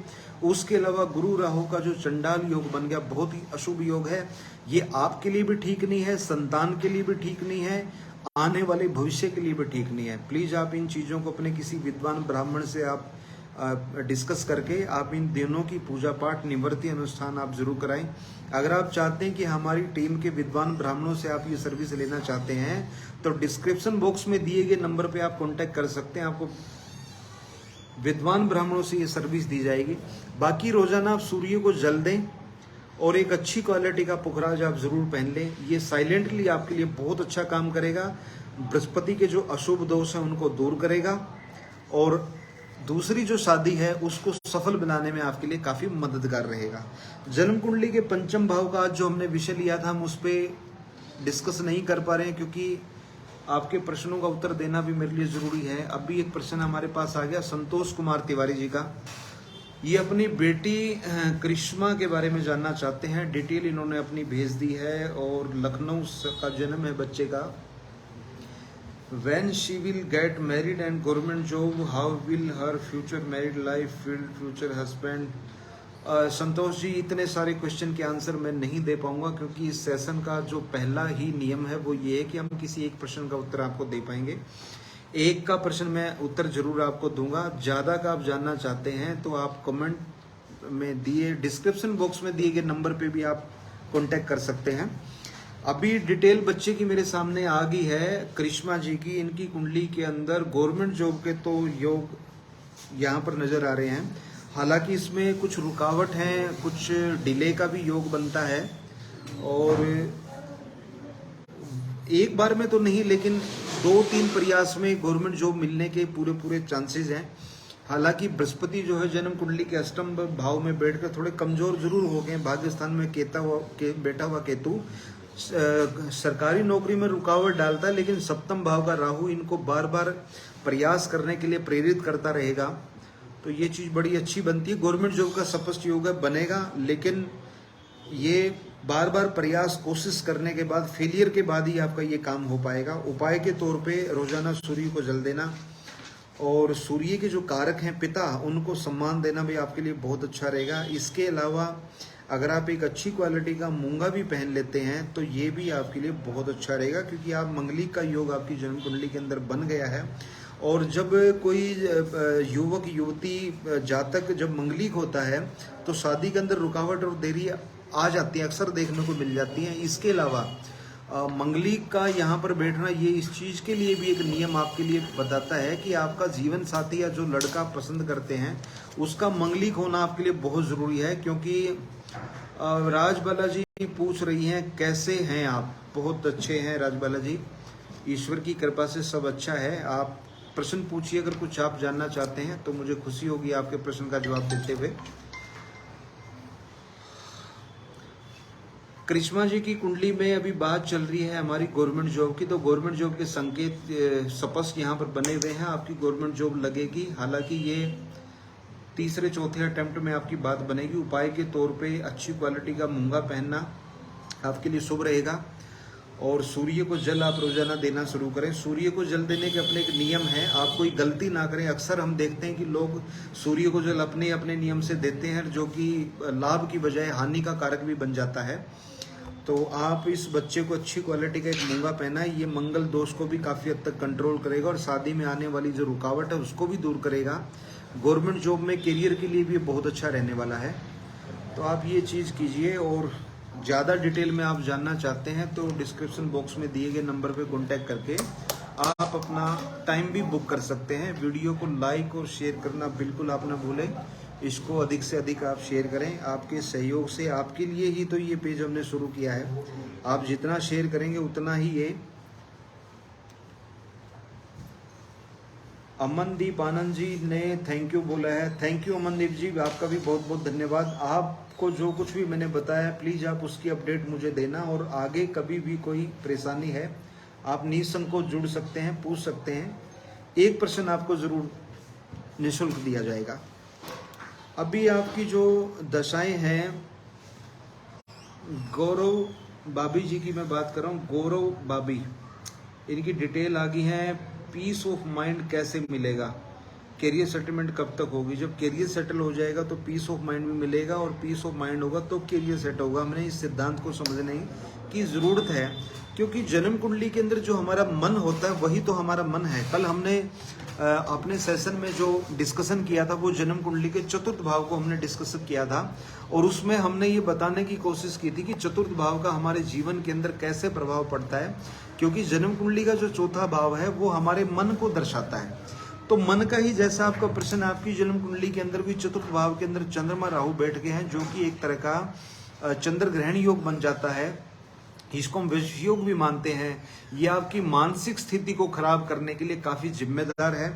उसके अलावा गुरु राहु का जो चंडाल योग बन गया, बहुत ही अशुभ योग है। ये आपके लिए भी ठीक नहीं है, संतान के लिए भी ठीक नहीं है, आने वाले भविष्य के लिए भी ठीक नहीं है। प्लीज आप इन चीजों को अपने किसी विद्वान ब्राह्मण से आप डिस्कस करके आप इन दिनों की पूजा पाठ निवृत्ति अनुष्ठान आप जरूर कराएं। अगर आप चाहते हैं कि हमारी टीम के विद्वान ब्राह्मणों से आप ये सर्विस लेना चाहते हैं तो डिस्क्रिप्शन बॉक्स में दिए गए नंबर पे आप कांटेक्ट कर सकते हैं। आपको विद्वान ब्राह्मणों से ये सर्विस दी जाएगी। बाकी रोजाना आप सूर्य को जल दें और एक अच्छी क्वालिटी का पुखराज आप जरूर पहन लें। ये साइलेंटली आपके लिए बहुत अच्छा काम करेगा। बृहस्पति के जो अशुभ दोष हैं उनको दूर करेगा और दूसरी जो शादी है उसको सफल बनाने में आपके लिए काफी मददगार रहेगा। जन्म कुंडली के पंचम भाव का आज जो हमने विषय लिया था हम उस पर डिस्कस नहीं कर पा रहे हैं, क्योंकि आपके प्रश्नों का उत्तर देना भी मेरे लिए जरूरी है। अभी एक प्रश्न हमारे पास आ गया संतोष कुमार तिवारी जी का। ये अपनी बेटी करिश्मा के बारे में जानना चाहते हैं। डिटेल इन्होंने अपनी भेज दी है और लखनऊ का जन्म है बच्चे का। When she will get married and government job, how will her future married life, future husband? Santosh ji, इतने सारे क्वेश्चन के आंसर मैं नहीं दे पाऊंगा, क्योंकि इस सेशन का जो पहला ही नियम है वो ये है कि हम किसी एक प्रश्न का उत्तर आपको दे पाएंगे। एक का प्रश्न मैं उत्तर जरूर आपको दूंगा। ज्यादा का आप जानना चाहते हैं तो आप कमेंट में दिए, डिस्क्रिप्शन बॉक्स में दिए गए नंबर पे भी आप कांटेक्ट कर सकते हैं। अभी डिटेल बच्चे की मेरे सामने आ गई है, करिश्मा जी की। इनकी कुंडली के अंदर गवर्नमेंट जॉब के तो योग यहाँ पर नजर आ रहे हैं। हालांकि इसमें कुछ रुकावट है, कुछ डिले का भी योग बनता है और एक बार में तो नहीं लेकिन 2-3 प्रयास में गवर्नमेंट जॉब मिलने के पूरे चांसेस हैं। हालांकि बृहस्पति जो है जन्म कुंडली के अष्टम भाव में बैठकर थोड़े कमजोर जरूर हो गए। भाग्य स्थान में बैठा हुआ केतु सरकारी नौकरी में रुकावट डालता है, लेकिन सप्तम भाव का राहु इनको बार बार प्रयास करने के लिए प्रेरित करता रहेगा। तो ये चीज बड़ी अच्छी बनती है। गवर्नमेंट जॉब का स्पष्ट योग बनेगा, लेकिन ये बार बार प्रयास कोशिश करने के बाद, फेलियर के बाद ही आपका ये काम हो पाएगा। उपाय के तौर पे रोजाना सूर्य को जल देना और सूर्य के जो कारक हैं पिता, उनको सम्मान देना भी आपके लिए बहुत अच्छा रहेगा। इसके अलावा अगर आप एक अच्छी क्वालिटी का मूंगा भी पहन लेते हैं तो ये भी आपके लिए बहुत अच्छा रहेगा, क्योंकि आप मंगलिक का योग आपकी जन्म कुंडली के अंदर बन गया है। और जब कोई युवक युवती जातक जब मंगलिक होता है तो शादी के अंदर रुकावट और देरी आ जाती है, अक्सर देखने को मिल जाती है। इसके अलावा मंगलिक का यहाँ पर बैठना ये इस चीज़ के लिए भी एक नियम आपके लिए बताता है कि आपका जीवन साथी या जो लड़का पसंद करते हैं उसका मंगलिक होना आपके लिए बहुत ज़रूरी है। क्योंकि राजबाला जी पूछ रही हैं कैसे हैं आप। बहुत अच्छे हैं राजबाला जी, ईश्वर की कृपा से सब अच्छा है। आप प्रश्न पूछिए, अगर कुछ आप जानना चाहते हैं तो मुझे खुशी होगी आपके प्रश्न का जवाब देते हुए। करिश्मा जी की कुंडली में अभी बात चल रही है हमारी गवर्नमेंट जॉब की, तो गवर्नमेंट जॉब के संकेत स्पष्ट यहाँ पर बने हुए हैं। आपकी गवर्नमेंट जॉब लगेगी, हालांकि ये तीसरे चौथे अटेम्प्ट में आपकी बात बनेगी। उपाय के तौर पे अच्छी क्वालिटी का मूंगा पहनना आपके लिए शुभ रहेगा। और सूर्य को जल आप रोजाना देना शुरू करें। सूर्य को जल देने के अपने एक नियम है, आप कोई गलती ना करें। अक्सर हम देखते हैं कि लोग सूर्य को जल अपने अपने नियम से देते हैं, जो कि लाभ की बजाय हानि का कारक भी बन जाता है। तो आप इस बच्चे को अच्छी क्वालिटी का एक मूंगा पहनाए, ये मंगल दोष को भी काफ़ी हद तक कंट्रोल करेगा और शादी में आने वाली जो रुकावट है उसको भी दूर करेगा। गवर्नमेंट जॉब में करियर के लिए भी बहुत अच्छा रहने वाला है, तो आप ये चीज़ कीजिए। और ज़्यादा डिटेल में आप जानना चाहते हैं तो डिस्क्रिप्शन बॉक्स में दिए गए नंबर पे कांटेक्ट करके आप अपना टाइम भी बुक कर सकते हैं। वीडियो को लाइक और शेयर करना बिल्कुल आप ना भूलें, इसको अधिक से अधिक आप शेयर करें। आपके सहयोग से, आपके लिए ही तो ये पेज हमने शुरू किया है। आप जितना शेयर करेंगे उतना ही ये। अमनदीप आनंद जी ने थैंक यू बोला है। थैंक यू अमनदीप जी, आपका भी बहुत बहुत धन्यवाद। आपको जो कुछ भी मैंने बताया प्लीज़ आप उसकी अपडेट मुझे देना, और आगे कभी भी कोई परेशानी है आप निसंकोच जुड़ सकते हैं, पूछ सकते हैं। एक प्रश्न आपको ज़रूर निःशुल्क दिया जाएगा। अभी आपकी जो दशाएं हैं, गौरव बाबी जी की मैं बात कर रहा हूँ, गौरव बाबी, इनकी डिटेल आ गई है। पीस ऑफ माइंड कैसे मिलेगा, कैरियर सेटलमेंट कब तक होगी। जब कैरियर सेटल हो जाएगा तो पीस ऑफ माइंड भी मिलेगा, और पीस ऑफ माइंड होगा तो कैरियर सेट होगा। हमने इस सिद्धांत को समझने की ज़रूरत है, क्योंकि जन्म कुंडली के अंदर जो हमारा मन होता है वही तो हमारा मन है। कल हमने अपने सेशन में जो डिस्कशन किया था वो जन्म कुंडली के चतुर्थ भाव को हमने डिस्कस किया था, और उसमें हमने ये बताने की कोशिश की थी कि चतुर्थ भाव का हमारे जीवन के अंदर कैसे प्रभाव पड़ता है। क्योंकि जन्म कुंडली का जो चौथा भाव है वो हमारे मन को दर्शाता है। तो मन का ही, जैसा आपका प्रश्न, आपकी जन्म कुंडली के अंदर भी चतुर्थ भाव के अंदर चंद्रमा राहु बैठ गए हैं, जो कि एक तरह का चंद्र ग्रहण योग बन जाता है। इसको हम विष योग भी मानते हैं। ये आपकी मानसिक स्थिति को खराब करने के लिए काफी जिम्मेदार है।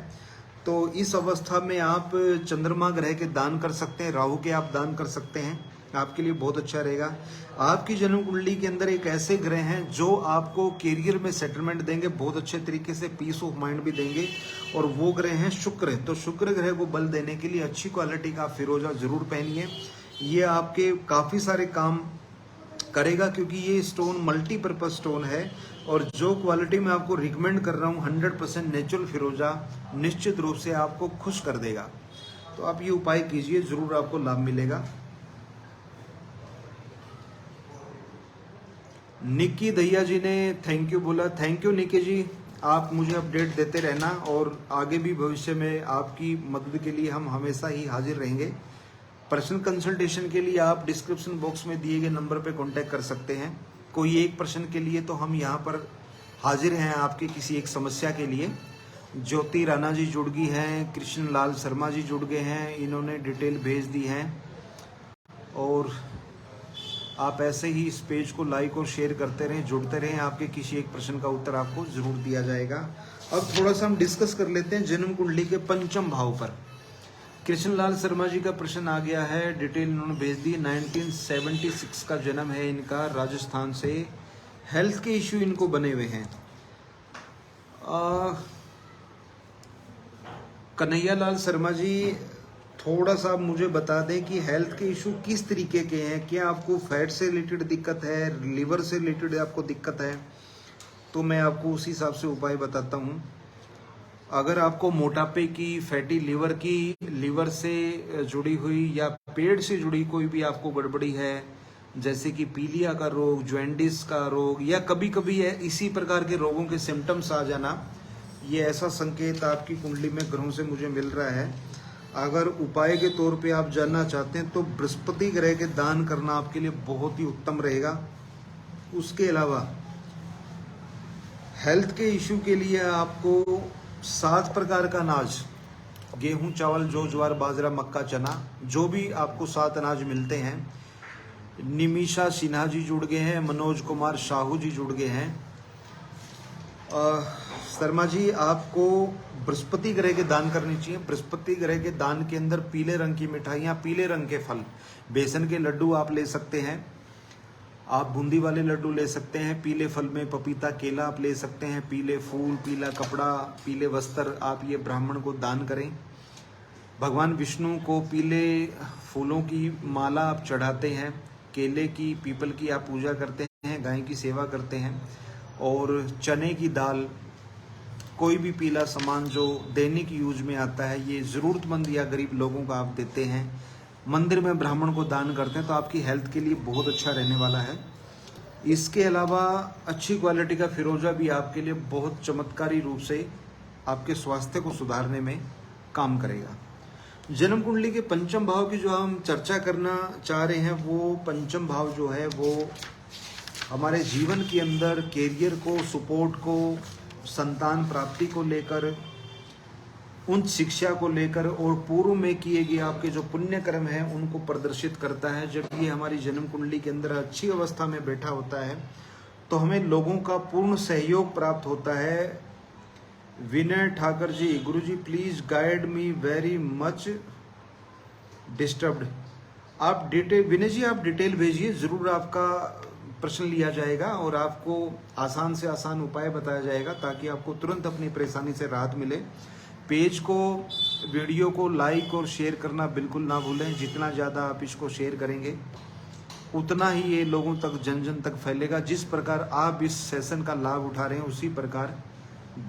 तो इस अवस्था में आप चंद्रमा ग्रह के दान कर सकते हैं, राहु के आप दान कर सकते हैं, आपके लिए बहुत अच्छा रहेगा। आपकी जन्म कुंडली के अंदर एक ऐसे ग्रह हैं जो आपको करियर में सेटलमेंट देंगे, बहुत अच्छे तरीके से पीस ऑफ माइंड भी देंगे, और वो ग्रह हैं शुक्र। तो शुक्र ग्रह को बल देने के लिए अच्छी क्वालिटी का फिरोजा जरूर पहनिए। ये आपके काफ़ी सारे काम करेगा, क्योंकि ये स्टोन मल्टीपर्पज स्टोन है, और जो क्वालिटी मैं आपको रिकमेंड कर रहा हूँ 100% नेचुरल फिरोजा निश्चित रूप से आपको खुश कर देगा। तो आप ये उपाय कीजिए, जरूर आपको लाभ मिलेगा। निक्की दहिया जी ने थैंक यू बोला। थैंक यू निक्की जी, आप मुझे अपडेट देते रहना, और आगे भी भविष्य में आपकी मदद के लिए हम हमेशा ही हाजिर रहेंगे। पर्सनल कंसल्टेशन के लिए आप डिस्क्रिप्शन बॉक्स में दिए गए नंबर पर कांटेक्ट कर सकते हैं। कोई एक प्रश्न के लिए तो हम यहाँ पर हाजिर हैं आपके किसी एक समस्या के लिए। ज्योति राणा जी जुड़ गई हैं, कृष्ण लाल शर्मा जी जुड़ गए हैं, इन्होंने डिटेल भेज दी है। और आप ऐसे ही इस पेज को लाइक और शेयर करते रहें, जुड़ते रहें, आपके किसी एक प्रश्न का उत्तर आपको जरूर दिया जाएगा। अब थोड़ा सा हम डिस्कस कर लेते हैं जन्म कुंडली के पंचम भाव पर। कृष्णलाल शर्मा जी का प्रश्न आ गया है, डिटेल इन्होंने भेज दी। 1976 का जन्म है इनका, राजस्थान से। हेल्थ के इश्यू इनको बने हुए हैं। कन्हैयालाल शर्मा जी, थोड़ा सा आप मुझे बता दें कि हेल्थ के इशू किस तरीके के हैं। क्या आपको फैट से रिलेटेड दिक्कत है, लिवर से रिलेटेड आपको दिक्कत है, तो मैं आपको उसी हिसाब से उपाय बताता हूँ। अगर आपको मोटापे की, फैटी लिवर की, लिवर से जुड़ी हुई या पेट से जुड़ी कोई भी आपको गड़बड़ी है, जैसे कि पीलिया का रोग, जॉइंटिस का रोग, या कभी कभी है इसी प्रकार के रोगों के सिम्टम्स आ जाना, ये ऐसा संकेत आपकी कुंडली में ग्रहों से मुझे मिल रहा है। अगर उपाय के तौर पे आप जानना चाहते हैं तो बृहस्पति ग्रह के दान करना आपके लिए बहुत ही उत्तम रहेगा। उसके अलावा हेल्थ के इशू के लिए आपको 7 प्रकार का अनाज, गेहूं, चावल, जौ, ज्वार, बाजरा, मक्का, चना, जो भी आपको 7 अनाज मिलते हैं। निमिषा सिन्हा जी जुड़ गए हैं, मनोज कुमार साहू जी जुड़ गए हैं। शर्मा जी, आपको बृहस्पति ग्रह के दान करनी चाहिए। बृहस्पति ग्रह के दान के अंदर पीले रंग की मिठाइयाँ, पीले रंग के फल, बेसन के लड्डू आप ले सकते हैं, आप बूंदी वाले लड्डू ले सकते हैं। पीले फल में पपीता, केला आप ले सकते हैं। पीले फूल, पीला कपड़ा, पीले वस्त्र आप ये ब्राह्मण को दान करें। भगवान विष्णु को पीले फूलों की माला आप चढ़ाते हैं। केले की, पीपल की आप पूजा करते हैं, गाय की सेवा करते हैं। और चने की दाल, कोई भी पीला सामान जो दैनिक यूज में आता है, ये ज़रूरतमंद या गरीब लोगों को आप देते हैं, मंदिर में ब्राह्मण को दान करते हैं, तो आपकी हेल्थ के लिए बहुत अच्छा रहने वाला है। इसके अलावा अच्छी क्वालिटी का फिरोजा भी आपके लिए बहुत चमत्कारी रूप से आपके स्वास्थ्य को सुधारने में काम करेगा। जन्म कुंडली के पंचम भाव की जो हम चर्चा करना चाह रहे हैं, वो पंचम भाव जो है वो हमारे जीवन के अंदर कैरियर को, सपोर्ट को, संतान प्राप्ति को लेकर, उच्च शिक्षा को लेकर और पूर्व में किए गए आपके जो पुण्य कर्म हैं उनको प्रदर्शित करता है। जब ये हमारी जन्म कुंडली के अंदर अच्छी अवस्था में बैठा होता है तो हमें लोगों का पूर्ण सहयोग प्राप्त होता है। विनय ठाकर जी, गुरु जी please guide me, very much disturbed. आप डिटेल, विनय जी आप डिटेल भेजिए, जरूर आपका प्रश्न लिया जाएगा और आपको आसान से आसान उपाय बताया जाएगा ताकि आपको तुरंत अपनी परेशानी से राहत मिले। पेज को, वीडियो को लाइक और शेयर करना बिल्कुल ना भूलें। जितना ज़्यादा आप इसको शेयर करेंगे उतना ही ये लोगों तक, जन जन तक फैलेगा। जिस प्रकार आप इस सेशन का लाभ उठा रहे हैं उसी प्रकार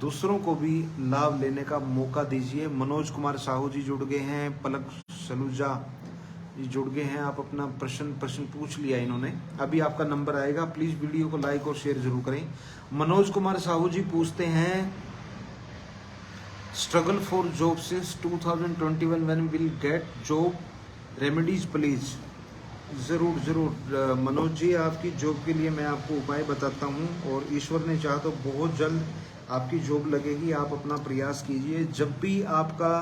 दूसरों को भी लाभ लेने का मौका दीजिए। मनोज कुमार साहू जी जुड़ गए हैं, पलक सलूजा जी जुड़ गए हैं। आप अपना प्रश्न पूछ लिया इन्होंने, अभी आपका नंबर आएगा। प्लीज़ वीडियो को लाइक और शेयर जरूर करें। मनोज कुमार साहू जी पूछते हैं, struggle for job since 2021, when will get job remedies please. ज़रूर मनोज जी, आपकी जॉब के लिए मैं आपको उपाय बताता हूँ और ईश्वर ने चाहा तो बहुत जल्द आपकी जॉब लगेगी। आप अपना प्रयास कीजिए। जब भी आपका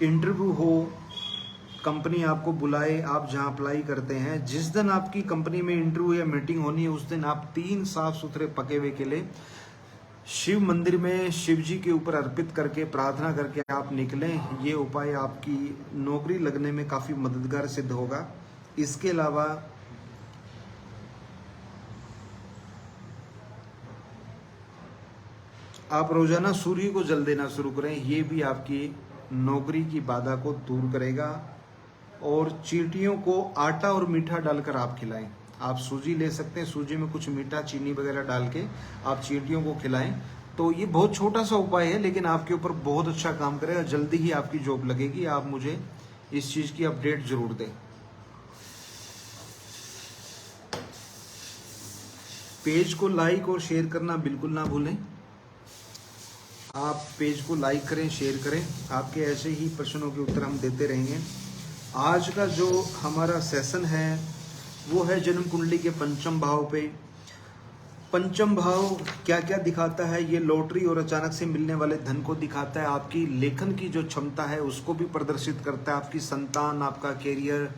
इंटरव्यू हो, कंपनी आपको बुलाए, आप जहां अप्लाई करते हैं, जिस दिन आपकी कंपनी में इंटरव्यू या मीटिंग होनी है उस दिन आप 3 साफ सुथरे पके हुए केले शिव मंदिर में शिव जी के ऊपर अर्पित करके, प्रार्थना करके आप निकलें। ये उपाय आपकी नौकरी लगने में काफ़ी मददगार सिद्ध होगा। इसके अलावा आप रोजाना सूर्य को जल देना शुरू करें, ये भी आपकी नौकरी की बाधा को दूर करेगा। और चींटियों को आटा और मीठा डालकर आप खिलाएं। आप सूजी ले सकते हैं, सूजी में कुछ मीठा, चीनी वगैरह डाल के आप चींटियों को खिलाएं। तो ये बहुत छोटा सा उपाय है लेकिन आपके ऊपर बहुत अच्छा काम करेगा। जल्दी ही आपकी जॉब लगेगी। आप मुझे इस चीज़ की अपडेट जरूर दें। पेज को लाइक और शेयर करना बिल्कुल ना भूलें। आप पेज को लाइक करें, शेयर करें। आपके ऐसे ही प्रश्नों के उत्तर हम देते रहेंगे। आज का जो हमारा सेशन है वो है जन्म कुंडली के पंचम भाव पे। पंचम भाव क्या क्या दिखाता है? ये लॉटरी और अचानक से मिलने वाले धन को दिखाता है। आपकी लेखन की जो क्षमता है उसको भी प्रदर्शित करता है। आपकी संतान, आपका कैरियर,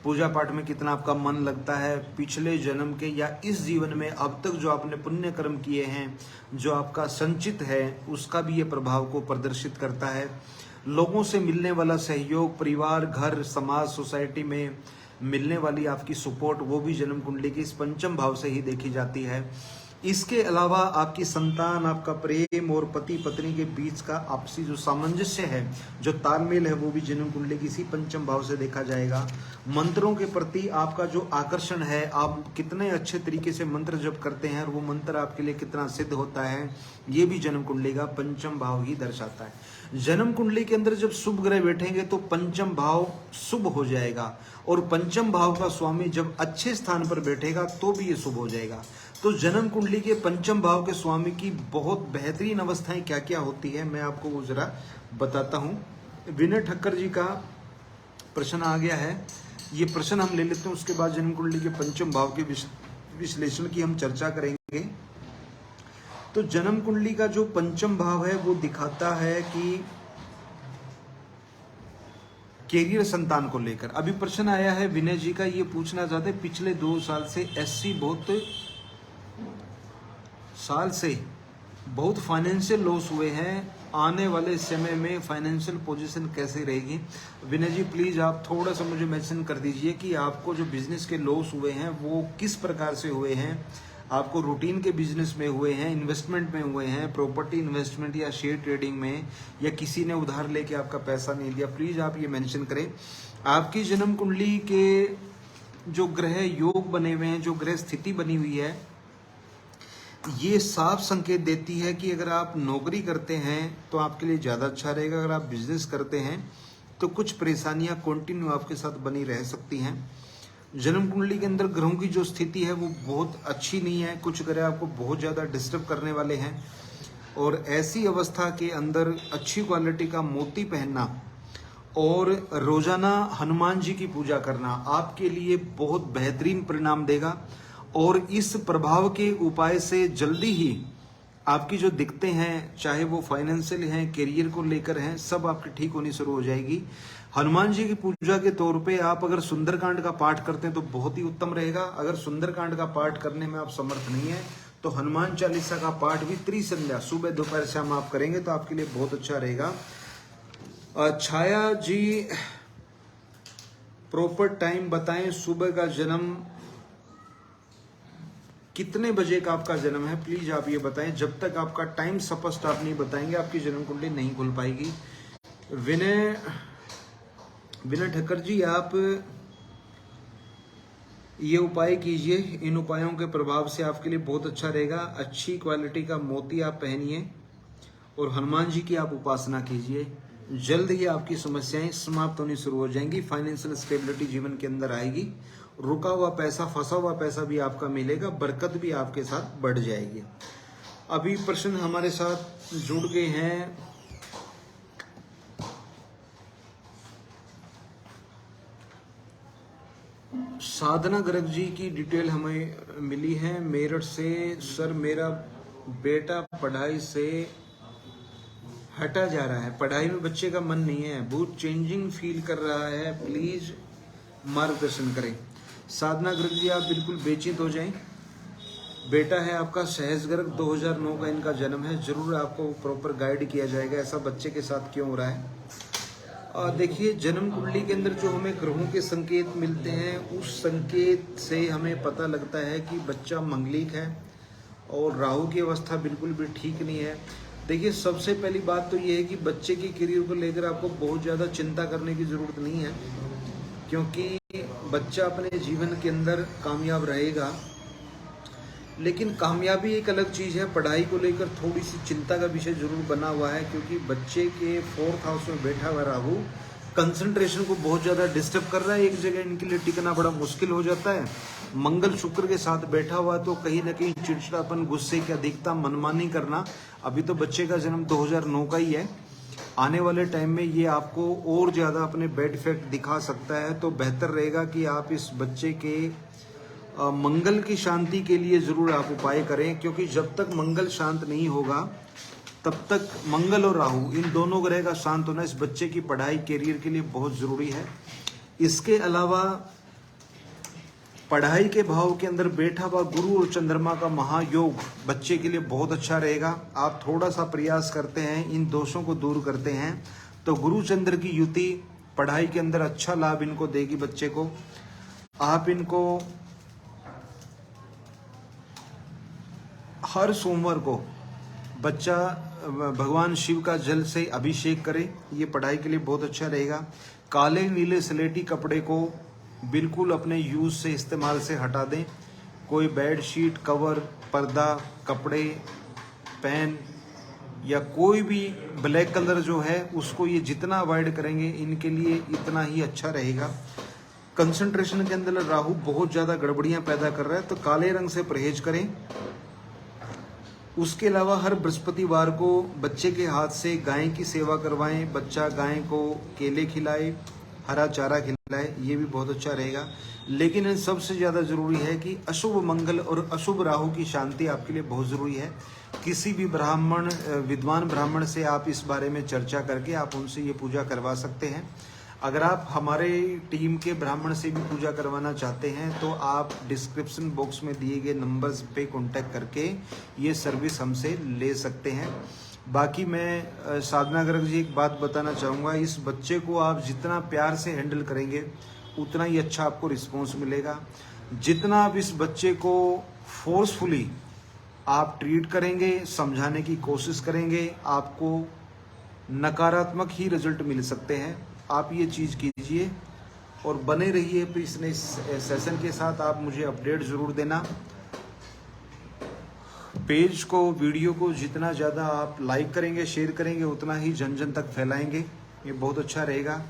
पूजा पाठ में कितना आपका मन लगता है, पिछले जन्म के या इस जीवन में अब तक जो आपने पुण्य कर्म किए हैं, जो आपका संचित है, उसका भी ये प्रभाव को प्रदर्शित करता है। लोगों से मिलने वाला सहयोग, परिवार, घर, समाज, सोसाइटी में मिलने वाली आपकी सपोर्ट, वो भी जन्म कुंडली के इस पंचम भाव से ही देखी जाती है। इसके अलावा आपकी संतान, आपका प्रेम और पति पत्नी के बीच का आपसी जो सामंजस्य है, जो तालमेल है, वो भी जन्म कुंडली के इसी पंचम भाव से देखा जाएगा। मंत्रों के प्रति आपका जो आकर्षण है, आप कितने अच्छे तरीके से मंत्र जप करते हैं और वो मंत्र आपके लिए कितना सिद्ध होता है, ये भी जन्म कुंडली का पंचम भाव ही दर्शाता है। जन्म कुंडली के अंदर जब शुभ ग्रह बैठेंगे तो पंचम भाव शुभ हो जाएगा और पंचम भाव का स्वामी जब अच्छे स्थान पर बैठेगा तो भी ये शुभ हो जाएगा। तो जन्म कुंडली के पंचम भाव के स्वामी की बहुत बेहतरीन अवस्थाएं क्या क्या होती है, मैं आपको वो जरा बताता हूं। विनय ठक्कर जी का प्रश्न आ गया है, ये प्रश्न हम ले लेते हैं, उसके बाद जन्म कुंडली के पंचम भाव के विश्लेषण की हम चर्चा करेंगे। तो जन्म कुंडली का जो पंचम भाव है वो दिखाता है कि कैरियर, संतान को लेकर। अभी प्रश्न आया है विनय जी का, ये पूछना चाहते हैं पिछले 2 साल से एससी बहुत फाइनेंशियल लॉस हुए हैं, आने वाले समय में फाइनेंशियल पोजीशन कैसे रहेगी। विनय जी प्लीज आप थोड़ा सा मुझे मेंशन कर दीजिए कि आपको जो बिजनेस के लॉस हुए हैं वो किस प्रकार से हुए हैं। आपको रूटीन के बिजनेस में हुए हैं, इन्वेस्टमेंट में हुए हैं, प्रॉपर्टी इन्वेस्टमेंट या शेयर ट्रेडिंग में, या किसी ने उधार लेके आपका पैसा नहीं लिया, प्लीज आप ये मेंशन करें। आपकी जन्म कुंडली के जो ग्रह योग बने हुए हैं, जो ग्रह स्थिति बनी हुई है, ये साफ संकेत देती है कि अगर आप नौकरी करते हैं तो आपके लिए ज़्यादा अच्छा रहेगा, अगर आप बिजनेस करते हैं तो कुछ परेशानियां कंटिन्यू आपके साथ बनी रह सकती हैं। जन्म कुंडली के अंदर ग्रहों की जो स्थिति है वो बहुत अच्छी नहीं है, कुछ ग्रह आपको बहुत ज़्यादा डिस्टर्ब करने वाले हैं, और ऐसी अवस्था के अंदर अच्छी क्वालिटी का मोती पहनना और रोजाना हनुमान जी की पूजा करना आपके लिए बहुत बेहतरीन परिणाम देगा। और इस प्रभाव के उपाय से जल्दी ही आपकी जो दिक्कतें हैं, चाहे वो फाइनेंशियल हैं, करियर को लेकर हैं, सब आपकी ठीक होनी शुरू हो जाएगी। हनुमान जी की पूजा के तौर पे आप अगर सुंदरकांड का पाठ करते हैं तो बहुत ही उत्तम रहेगा। अगर सुंदरकांड का पाठ करने में आप समर्थ नहीं है तो हनुमान चालीसा का पाठ भी त्रिसंध्या सुबह दोपहर शाम आप करेंगे तो आपके लिए बहुत अच्छा रहेगा। छाया जी प्रॉपर टाइम बताएं, सुबह का जन्म कितने बजे का आपका जन्म है, प्लीज आप ये बताएं। जब तक आपका टाइम स्पष्ट आप नहीं बताएंगे आपकी जन्म कुंडली नहीं खुल पाएगी। विनय ठक्कर जी आप ये उपाय कीजिए, इन उपायों के प्रभाव से आपके लिए बहुत अच्छा रहेगा। अच्छी क्वालिटी का मोती आप पहनिए और हनुमान जी की आप उपासना कीजिए, जल्द ही आपकी समस्याएं समाप्त होनी शुरू हो जाएंगी। फाइनेंशियल स्टेबिलिटी जीवन के अंदर आएगी, रुका हुआ पैसा, फंसा हुआ पैसा भी आपका मिलेगा, बरकत भी आपके साथ बढ़ जाएगी। अभी प्रश्न हमारे साथ जुड़ गए हैं। साधना गर्ग जी की डिटेल हमें मिली है मेरठ से। सर मेरा बेटा पढ़ाई से हटा जा रहा है, पढ़ाई में बच्चे का मन नहीं है, बहुत चेंजिंग फील कर रहा है, प्लीज मार्गदर्शन करें। साधना गर्ग जी आप बिल्कुल बेचिंत हो जाएं। बेटा है आपका सहज गर्ग, 2009 का इनका जन्म है, जरूर आपको प्रॉपर गाइड किया जाएगा ऐसा बच्चे के साथ क्यों हो रहा है। देखिए जन्म कुंडली के अंदर जो हमें ग्रहों के संकेत मिलते हैं उस संकेत से हमें पता लगता है कि बच्चा मंगलिक है और राहु की अवस्था बिल्कुल भी ठीक नहीं है। देखिए सबसे पहली बात तो ये है कि बच्चे की करियर को लेकर आपको बहुत ज़्यादा चिंता करने की ज़रूरत नहीं है, क्योंकि बच्चा अपने जीवन के अंदर कामयाब रहेगा। लेकिन कामयाबी एक अलग चीज़ है, पढ़ाई को लेकर थोड़ी सी चिंता का विषय जरूर बना हुआ है, क्योंकि बच्चे के 4th हाउस में बैठा हुआ राहु कंसंट्रेशन को बहुत ज़्यादा डिस्टर्ब कर रहा है, एक जगह इनके लिए टिकना बड़ा मुश्किल हो जाता है। मंगल शुक्र के साथ बैठा हुआ तो कहीं ना कहीं चिड़चिड़ापन, गुस्से की अधिकता, मनमानी करना। अभी तो बच्चे का जन्म 2009 का ही है, आने वाले टाइम में ये आपको और ज़्यादा अपने बैड इफेक्ट दिखा सकता है। तो बेहतर रहेगा कि आप इस बच्चे के मंगल की शांति के लिए जरूर आप उपाय करें, क्योंकि जब तक मंगल शांत नहीं होगा तब तक मंगल और राहु इन दोनों ग्रह का शांत होना इस बच्चे की पढ़ाई, करियर के लिए बहुत जरूरी है। इसके अलावा पढ़ाई के भाव के अंदर बैठा हुआ गुरु और चंद्रमा का महायोग बच्चे के लिए बहुत अच्छा रहेगा। आप थोड़ा सा प्रयास करते हैं, इन दोषों को दूर करते हैं तो गुरु चंद्र की युति पढ़ाई के अंदर अच्छा लाभ इनको देगी बच्चे को। आप इनको हर सोमवार को बच्चा भगवान शिव का जल से अभिषेक करे, ये पढ़ाई के लिए बहुत अच्छा रहेगा। काले नीले स्लेटी कपड़े को बिल्कुल अपने यूज से इस्तेमाल से हटा दें। कोई बेडशीट, कवर, पर्दा, कपड़े, पेन या कोई भी ब्लैक कलर जो है उसको ये जितना अवॉइड करेंगे इनके लिए इतना ही अच्छा रहेगा। कंसंट्रेशन के अंदर राहु बहुत ज़्यादा गड़बड़ियाँ पैदा कर रहा है तो काले रंग से परहेज करें। उसके अलावा हर बृहस्पतिवार को बच्चे के हाथ से गाय की सेवा करवाएं, बच्चा गाय को केले खिलाए, हरा चारा खिलाए, ये भी बहुत अच्छा रहेगा। लेकिन सबसे ज़्यादा ज़रूरी है कि अशुभ मंगल और अशुभ राहु की शांति आपके लिए बहुत ज़रूरी है। किसी भी ब्राह्मण, विद्वान ब्राह्मण से आप इस बारे में चर्चा करके आप उनसे ये पूजा करवा सकते हैं। अगर आप हमारे टीम के ब्राह्मण से भी पूजा करवाना चाहते हैं तो आप डिस्क्रिप्शन बॉक्स में दिए गए नंबर्स पे कांटेक्ट करके ये सर्विस हमसे ले सकते हैं। बाकी मैं साधना गर्ग जी एक बात बताना चाहूँगा, इस बच्चे को आप जितना प्यार से हैंडल करेंगे उतना ही अच्छा आपको रिस्पॉन्स मिलेगा। जितना आप इस बच्चे को फोर्सफुली आप ट्रीट करेंगे, समझाने की कोशिश करेंगे, आपको नकारात्मक ही रिजल्ट मिल सकते हैं। आप ये चीज़ कीजिए और बने रहिए इस सेशन के साथ। आप मुझे अपडेट ज़रूर देना। पेज को, वीडियो को जितना ज़्यादा आप लाइक करेंगे, शेयर करेंगे, उतना ही जन जन तक फैलाएंगे, ये बहुत अच्छा रहेगा।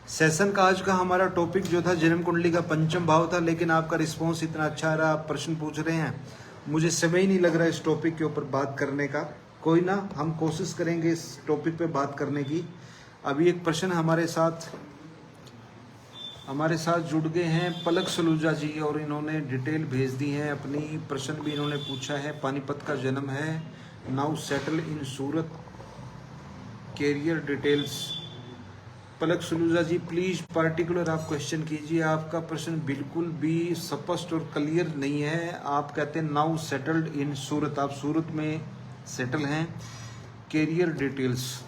सेशन का आज का हमारा टॉपिक जो था जन्म कुंडली का पंचम भाव था, लेकिन आपका रिस्पॉन्स इतना अच्छा रहा, आप प्रश्न पूछ रहे हैं, मुझे समय ही नहीं लग रहा इस टॉपिक के ऊपर बात करने का। कोई ना, हम कोशिश करेंगे इस टॉपिक पे बात करने की। अभी एक प्रश्न हमारे साथ जुड़ गए हैं पलक सलूजा जी, और इन्होंने डिटेल भेज दी है अपनी। प्रश्न भी इन्होंने पूछा है, पानीपत का जन्म है, now settle in Surat, career details. Palak Saluja ji please particular आप क्वेश्चन कीजिए, आपका प्रश्न बिल्कुल भी स्पष्ट और क्लियर नहीं है। आप कहते हैं नाउ सेटल्ड इन सूरत, आप सूरत में सेटल हैं। कैरियर डिटेल्स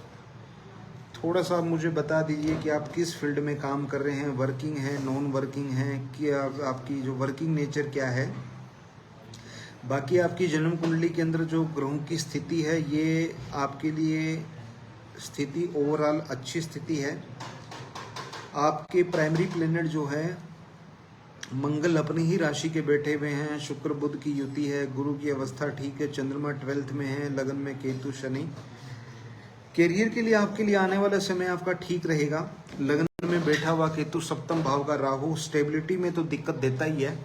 थोड़ा सा मुझे बता दीजिए कि आप किस फील्ड में काम कर रहे हैं, वर्किंग है, नॉन वर्किंग है, कि आपकी जो वर्किंग नेचर क्या है। बाकी आपकी जन्म कुंडली के अंदर जो ग्रहों की स्थिति है, ये आपके लिए स्थिति ओवरऑल अच्छी स्थिति है। आपके प्राइमरी प्लेनेट जो है मंगल अपनी ही राशि के बैठे हुए हैं, शुक्र बुध की युति है, गुरु की अवस्था ठीक है, चंद्रमा 12th में है, लगन में केतु शनि। कैरियर के लिए आपके लिए आने वाला समय आपका ठीक रहेगा। लगन में बैठा हुआ केतु, सप्तम भाव का राहु स्टेबिलिटी में तो दिक्कत देता ही है,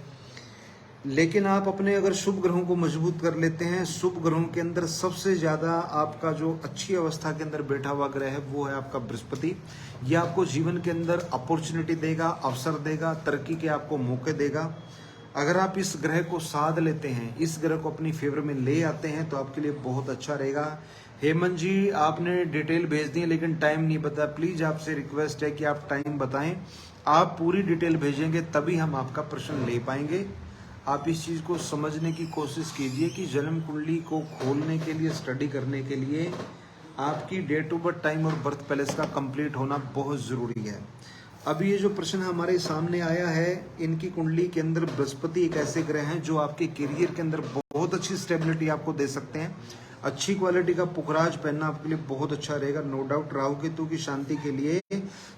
लेकिन आप अपने अगर शुभ ग्रहों को मजबूत कर लेते हैं, शुभ ग्रहों के अंदर सबसे ज़्यादा आपका जो अच्छी अवस्था के अंदर बैठा हुआ ग्रह है वो है आपका बृहस्पति। ये आपको जीवन के अंदर अपॉर्चुनिटी देगा, अवसर देगा, तरक्की के आपको मौके देगा। अगर आप इस ग्रह को साध लेते हैं, इस ग्रह को अपनी फेवर में ले आते हैं तो आपके लिए बहुत अच्छा रहेगा। हेमंत जी आपने डिटेल भेज दी है लेकिन टाइम नहीं बताया, प्लीज़ आपसे रिक्वेस्ट है कि आप टाइम बताएं। आप पूरी डिटेल भेजेंगे तभी हम आपका प्रश्न ले पाएंगे। आप इस चीज़ को समझने की कोशिश कीजिए कि जन्म कुंडली को खोलने के लिए, स्टडी करने के लिए आपकी डेट ऑफ बर्थ, टाइम और बर्थ पैलेस का कंप्लीट होना बहुत ज़रूरी है। अभी ये जो प्रश्न हमारे सामने आया है, इनकी कुंडली के अंदर बृहस्पति एक ऐसे ग्रह हैं जो आपके करियर के अंदर बहुत अच्छी स्टेबिलिटी आपको दे सकते हैं। अच्छी क्वालिटी का पुखराज पहनना आपके लिए बहुत अच्छा रहेगा, नो डाउट। राहु केतु की शांति के लिए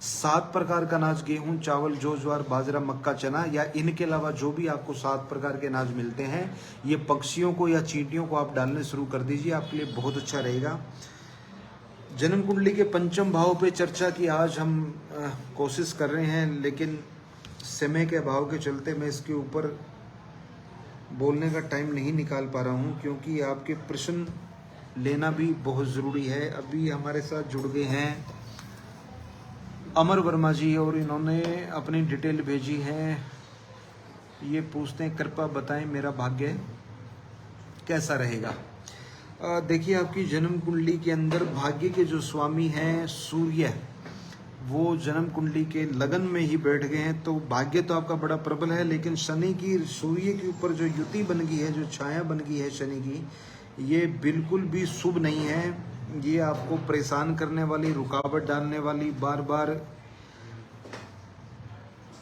7 प्रकार का अनाज, गेहूं, चावल, जौ, ज्वार, बाजरा, मक्का, चना, या इनके अलावा जो भी आपको 7 प्रकार के अनाज मिलते हैं, ये पक्षियों को या चींटियों को आप डालने शुरू कर दीजिए, आपके लिए बहुत अच्छा रहेगा। जन्म कुंडली के पंचम भाव पे चर्चा की आज हम कोशिश कर रहे हैं, लेकिन समय के अभाव के चलते मैं इसके ऊपर बोलने का टाइम नहीं निकाल पा रहा हूँ, क्योंकि आपके प्रश्न लेना भी बहुत ज़रूरी है। अभी हमारे साथ जुड़ गए हैं अमर वर्मा जी, और इन्होंने अपनी डिटेल भेजी है। ये पूछते हैं कृपया बताएं मेरा भाग्य कैसा रहेगा। देखिए, आपकी जन्म कुंडली के अंदर भाग्य के जो स्वामी हैं सूर्य, वो जन्म कुंडली के लगन में ही बैठ गए हैं, तो भाग्य तो आपका बड़ा प्रबल है। लेकिन शनि की, सूर्य के ऊपर जो युति बन गई है, जो छाया बन गई है शनि की, ये बिल्कुल भी शुभ नहीं है। ये आपको परेशान करने वाली, रुकावट डालने वाली, बार बार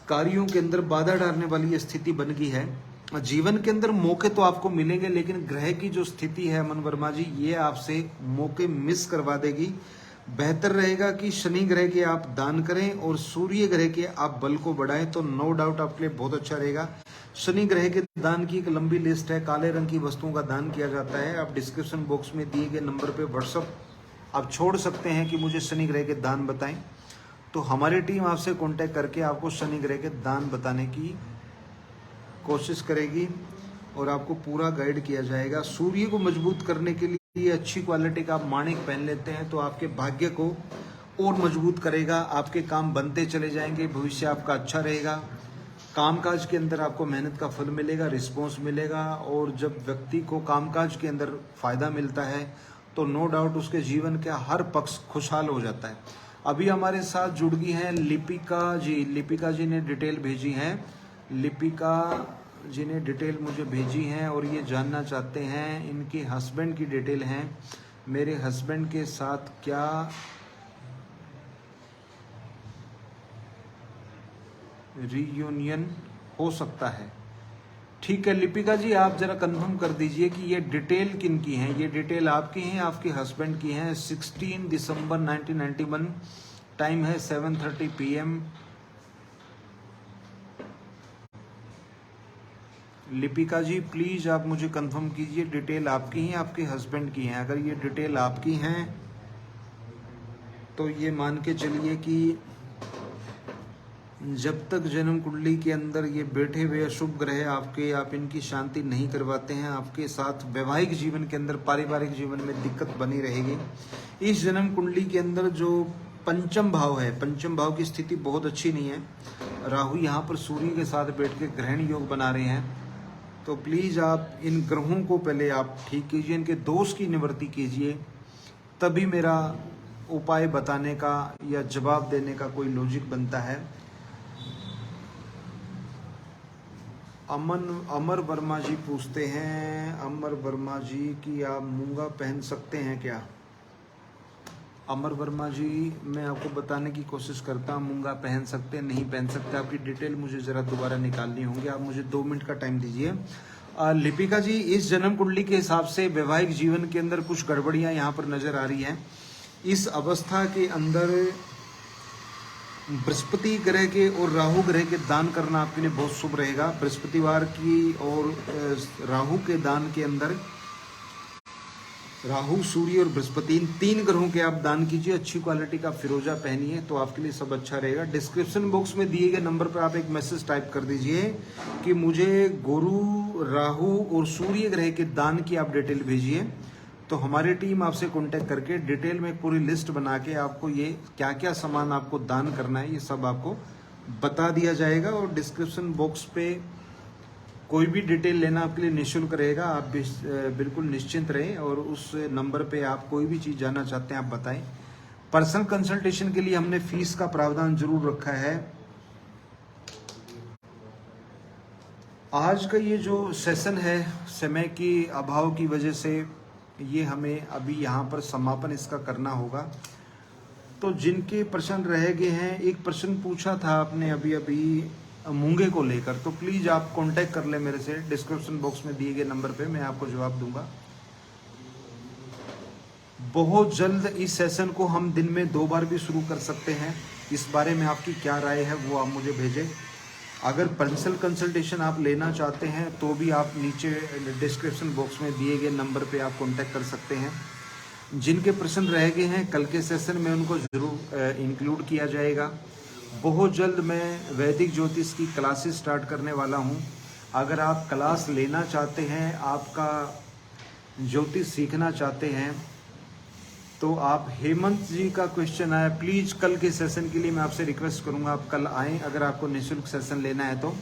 कार्यों के अंदर बाधा डालने वाली ये स्थिति बन गई है। जीवन के अंदर मौके तो आपको मिलेंगे, लेकिन ग्रह की जो स्थिति है अमन वर्मा जी, ये आपसे मौके मिस करवा देगी। बेहतर रहेगा कि शनि ग्रह के आप दान करें और सूर्य ग्रह के आप बल को बढ़ाएं, तो नो डाउट आपके लिए बहुत अच्छा रहेगा। शनि ग्रह के दान की एक लंबी लिस्ट है, काले रंग की वस्तुओं का दान किया जाता है। आप डिस्क्रिप्शन बॉक्स में दिए गए नंबर पे व्हाट्सअप आप छोड़ सकते हैं कि मुझे शनि ग्रह के दान बताएं, तो हमारी टीम आपसे कांटेक्ट करके आपको शनि ग्रह के दान बताने की कोशिश करेगी और आपको पूरा गाइड किया जाएगा। सूर्य को मजबूत करने के लिए अच्छी क्वालिटी का आप माणिक पहन लेते हैं तो आपके भाग्य को और मजबूत करेगा, आपके काम बनते चले जाएंगे, भविष्य आपका अच्छा रहेगा, कामकाज के अंदर आपको मेहनत का फल मिलेगा, रिस्पॉन्स मिलेगा। और जब व्यक्ति को कामकाज के अंदर फायदा मिलता है तो नो डाउट उसके जीवन का हर पक्ष खुशहाल हो जाता है। अभी हमारे साथ जुड़ गई हैं लिपिका जी। लिपिका जी ने डिटेल भेजी है, लिपिका जी ने डिटेल मुझे भेजी हैं और ये जानना चाहते हैं, इनके हस्बैंड की डिटेल हैं, मेरे हस्बैंड के साथ क्या रीयूनियन हो सकता है। ठीक है लिपिका जी, आप जरा कंफर्म कर दीजिए कि ये डिटेल किन की हैं। ये डिटेल आपकी हैं, आपके हस्बैंड की हैं। 16 दिसंबर 1991, टाइम है 7:30 PM। लिपिका जी प्लीज आप मुझे कंफर्म कीजिए डिटेल आपकी हैं, आपके हस्बैंड की हैं। अगर ये डिटेल आपकी हैं तो ये मान के चलिए कि जब तक जन्म कुंडली के अंदर ये बैठे हुए अशुभ ग्रह आप इनकी शांति नहीं करवाते हैं, आपके साथ वैवाहिक जीवन के अंदर, पारिवारिक जीवन में दिक्कत बनी रहेगी। इस जन्म कुंडली के अंदर जो पंचम भाव है, पंचम भाव की स्थिति बहुत अच्छी नहीं है। राहु यहाँ पर सूर्य के साथ बैठ के ग्रहण योग बना रहे हैं, तो प्लीज़ आप इन ग्रहों को पहले आप ठीक कीजिए, इनके दोष की निवृत्ति कीजिए, तभी मेरा उपाय बताने का या जवाब देने का कोई लॉजिक बनता है। अमर वर्मा जी पूछते हैं, अमर वर्मा जी कि आप मूंगा पहन सकते हैं क्या। अमर वर्मा जी मैं आपको बताने की कोशिश करता हूँ, मूंगा पहन सकते नहीं पहन सकते, आपकी डिटेल मुझे ज़रा दोबारा निकालनी होगी। आप मुझे 2 मिनट का टाइम दीजिए। लिपिका जी, इस जन्म कुंडली के हिसाब से वैवाहिक जीवन के अंदर कुछ गड़बड़ियाँ यहाँ पर नज़र आ रही हैं। इस अवस्था के अंदर बृहस्पति ग्रह के और राहु ग्रह के दान करना आपके लिए बहुत शुभ रहेगा। बृहस्पतिवार की और राहु के दान के अंदर राहु, सूर्य और बृहस्पति, इन 3 ग्रहों के आप दान कीजिए। अच्छी क्वालिटी का फिरोजा पहनिए तो आपके लिए सब अच्छा रहेगा। डिस्क्रिप्शन बॉक्स में दिए गए नंबर पर आप एक मैसेज टाइप कर दीजिए कि मुझे गुरु, राहु और सूर्य ग्रह के दान की आप डिटेल भेजिए, तो हमारी टीम आपसे कांटेक्ट करके डिटेल में पूरी लिस्ट बना के आपको ये क्या क्या सामान आपको दान करना है ये सब आपको बता दिया जाएगा। और डिस्क्रिप्शन बॉक्स पे कोई भी डिटेल लेना आपके लिए निःशुल्क रहेगा, आप बिल्कुल निश्चिंत रहें। और उस नंबर पे आप कोई भी चीज़ जानना चाहते हैं आप बताएं। पर्सनल कंसल्टेशन के लिए हमने फीस का प्रावधान जरूर रखा है। आज का ये जो सेशन है, समय की अभाव की वजह से ये हमें अभी यहाँ पर समापन इसका करना होगा। तो जिनके प्रश्न रह गए हैं, एक प्रश्न पूछा था आपने अभी मूंगे को लेकर, तो प्लीज़ आप कांटेक्ट कर लें मेरे से। डिस्क्रिप्शन बॉक्स में दिए गए नंबर पे मैं आपको जवाब दूंगा। बहुत जल्द इस सेशन को हम दिन में 2 बार भी शुरू कर सकते हैं। इस बारे में आपकी क्या राय है वो आप मुझे भेजें। अगर पर्सनल कंसल्टेशन आप लेना चाहते हैं तो भी आप नीचे डिस्क्रिप्शन बॉक्स में दिए गए नंबर पे आप कांटेक्ट कर सकते हैं। जिनके प्रश्न रह गए हैं कल के सेशन में उनको ज़रूर इंक्लूड किया जाएगा। बहुत जल्द मैं वैदिक ज्योतिष की क्लासेस स्टार्ट करने वाला हूं। अगर आप क्लास लेना चाहते हैं, आपका ज्योतिष सीखना चाहते हैं, तो आप हेमंत जी का क्वेश्चन आया, प्लीज़ कल के सेशन के लिए मैं आपसे रिक्वेस्ट करूंगा आप कल आएँ अगर आपको निःशुल्क सेशन लेना है तो।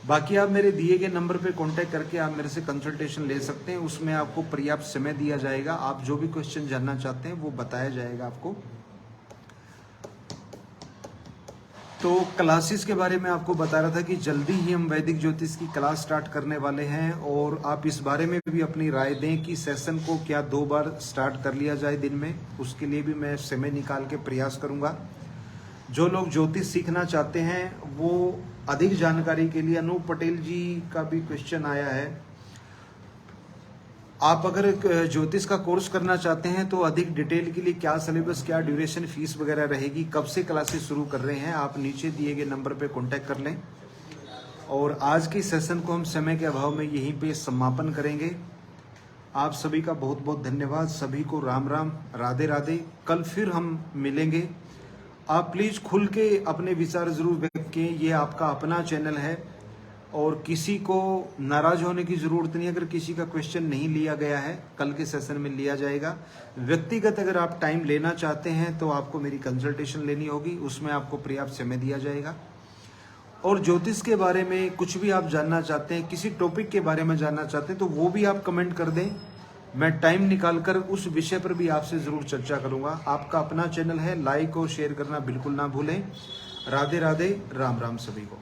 बाकी आप मेरे दिए गए नंबर पे कांटेक्ट करके आप मेरे से कंसल्टेशन ले सकते हैं, उसमें आपको पर्याप्त समय दिया जाएगा। आप जो भी क्वेश्चन जानना चाहते हैं वो बताया जाएगा आपको। तो क्लासेस के बारे में आपको बता रहा था कि जल्दी ही हम वैदिक ज्योतिष की क्लास स्टार्ट करने वाले हैं, और आप इस बारे में भी अपनी राय दें कि सेशन को क्या 2 बार स्टार्ट कर लिया जाए दिन में। उसके लिए भी मैं समय निकाल के प्रयास करूंगा। जो लोग ज्योतिष सीखना चाहते हैं वो अधिक जानकारी के लिए, अनूप पटेल जी का भी क्वेश्चन आया है, आप अगर ज्योतिष का कोर्स करना चाहते हैं तो अधिक डिटेल के लिए क्या सिलेबस, क्या ड्यूरेशन, फीस वगैरह रहेगी, कब से क्लासेस शुरू कर रहे हैं, आप नीचे दिए गए नंबर पे कांटेक्ट कर लें। और आज के सेशन को हम समय के अभाव में यहीं पे समापन करेंगे। आप सभी का बहुत बहुत धन्यवाद। सभी को राम राम, राधे राधे। कल फिर हम मिलेंगे। आप प्लीज़ खुल के अपने विचार ज़रूर व्यक्त किए। ये आपका अपना चैनल है, और किसी को नाराज होने की ज़रूरत नहीं। अगर किसी का क्वेश्चन नहीं लिया गया है, कल के सेशन में लिया जाएगा। व्यक्तिगत अगर आप टाइम लेना चाहते हैं तो आपको मेरी कंसल्टेशन लेनी होगी, उसमें आपको पर्याप्त समय दिया जाएगा। और ज्योतिष के बारे में कुछ भी आप जानना चाहते हैं, किसी टॉपिक के बारे में जानना चाहते हैं, तो वो भी आप कमेंट कर दें। मैं टाइम निकालकर उस विषय पर भी आपसे ज़रूर चर्चा करूँगा। आपका अपना चैनल है, लाइक और शेयर करना बिल्कुल ना भूलें। राधे राधे, राम राम सभी को।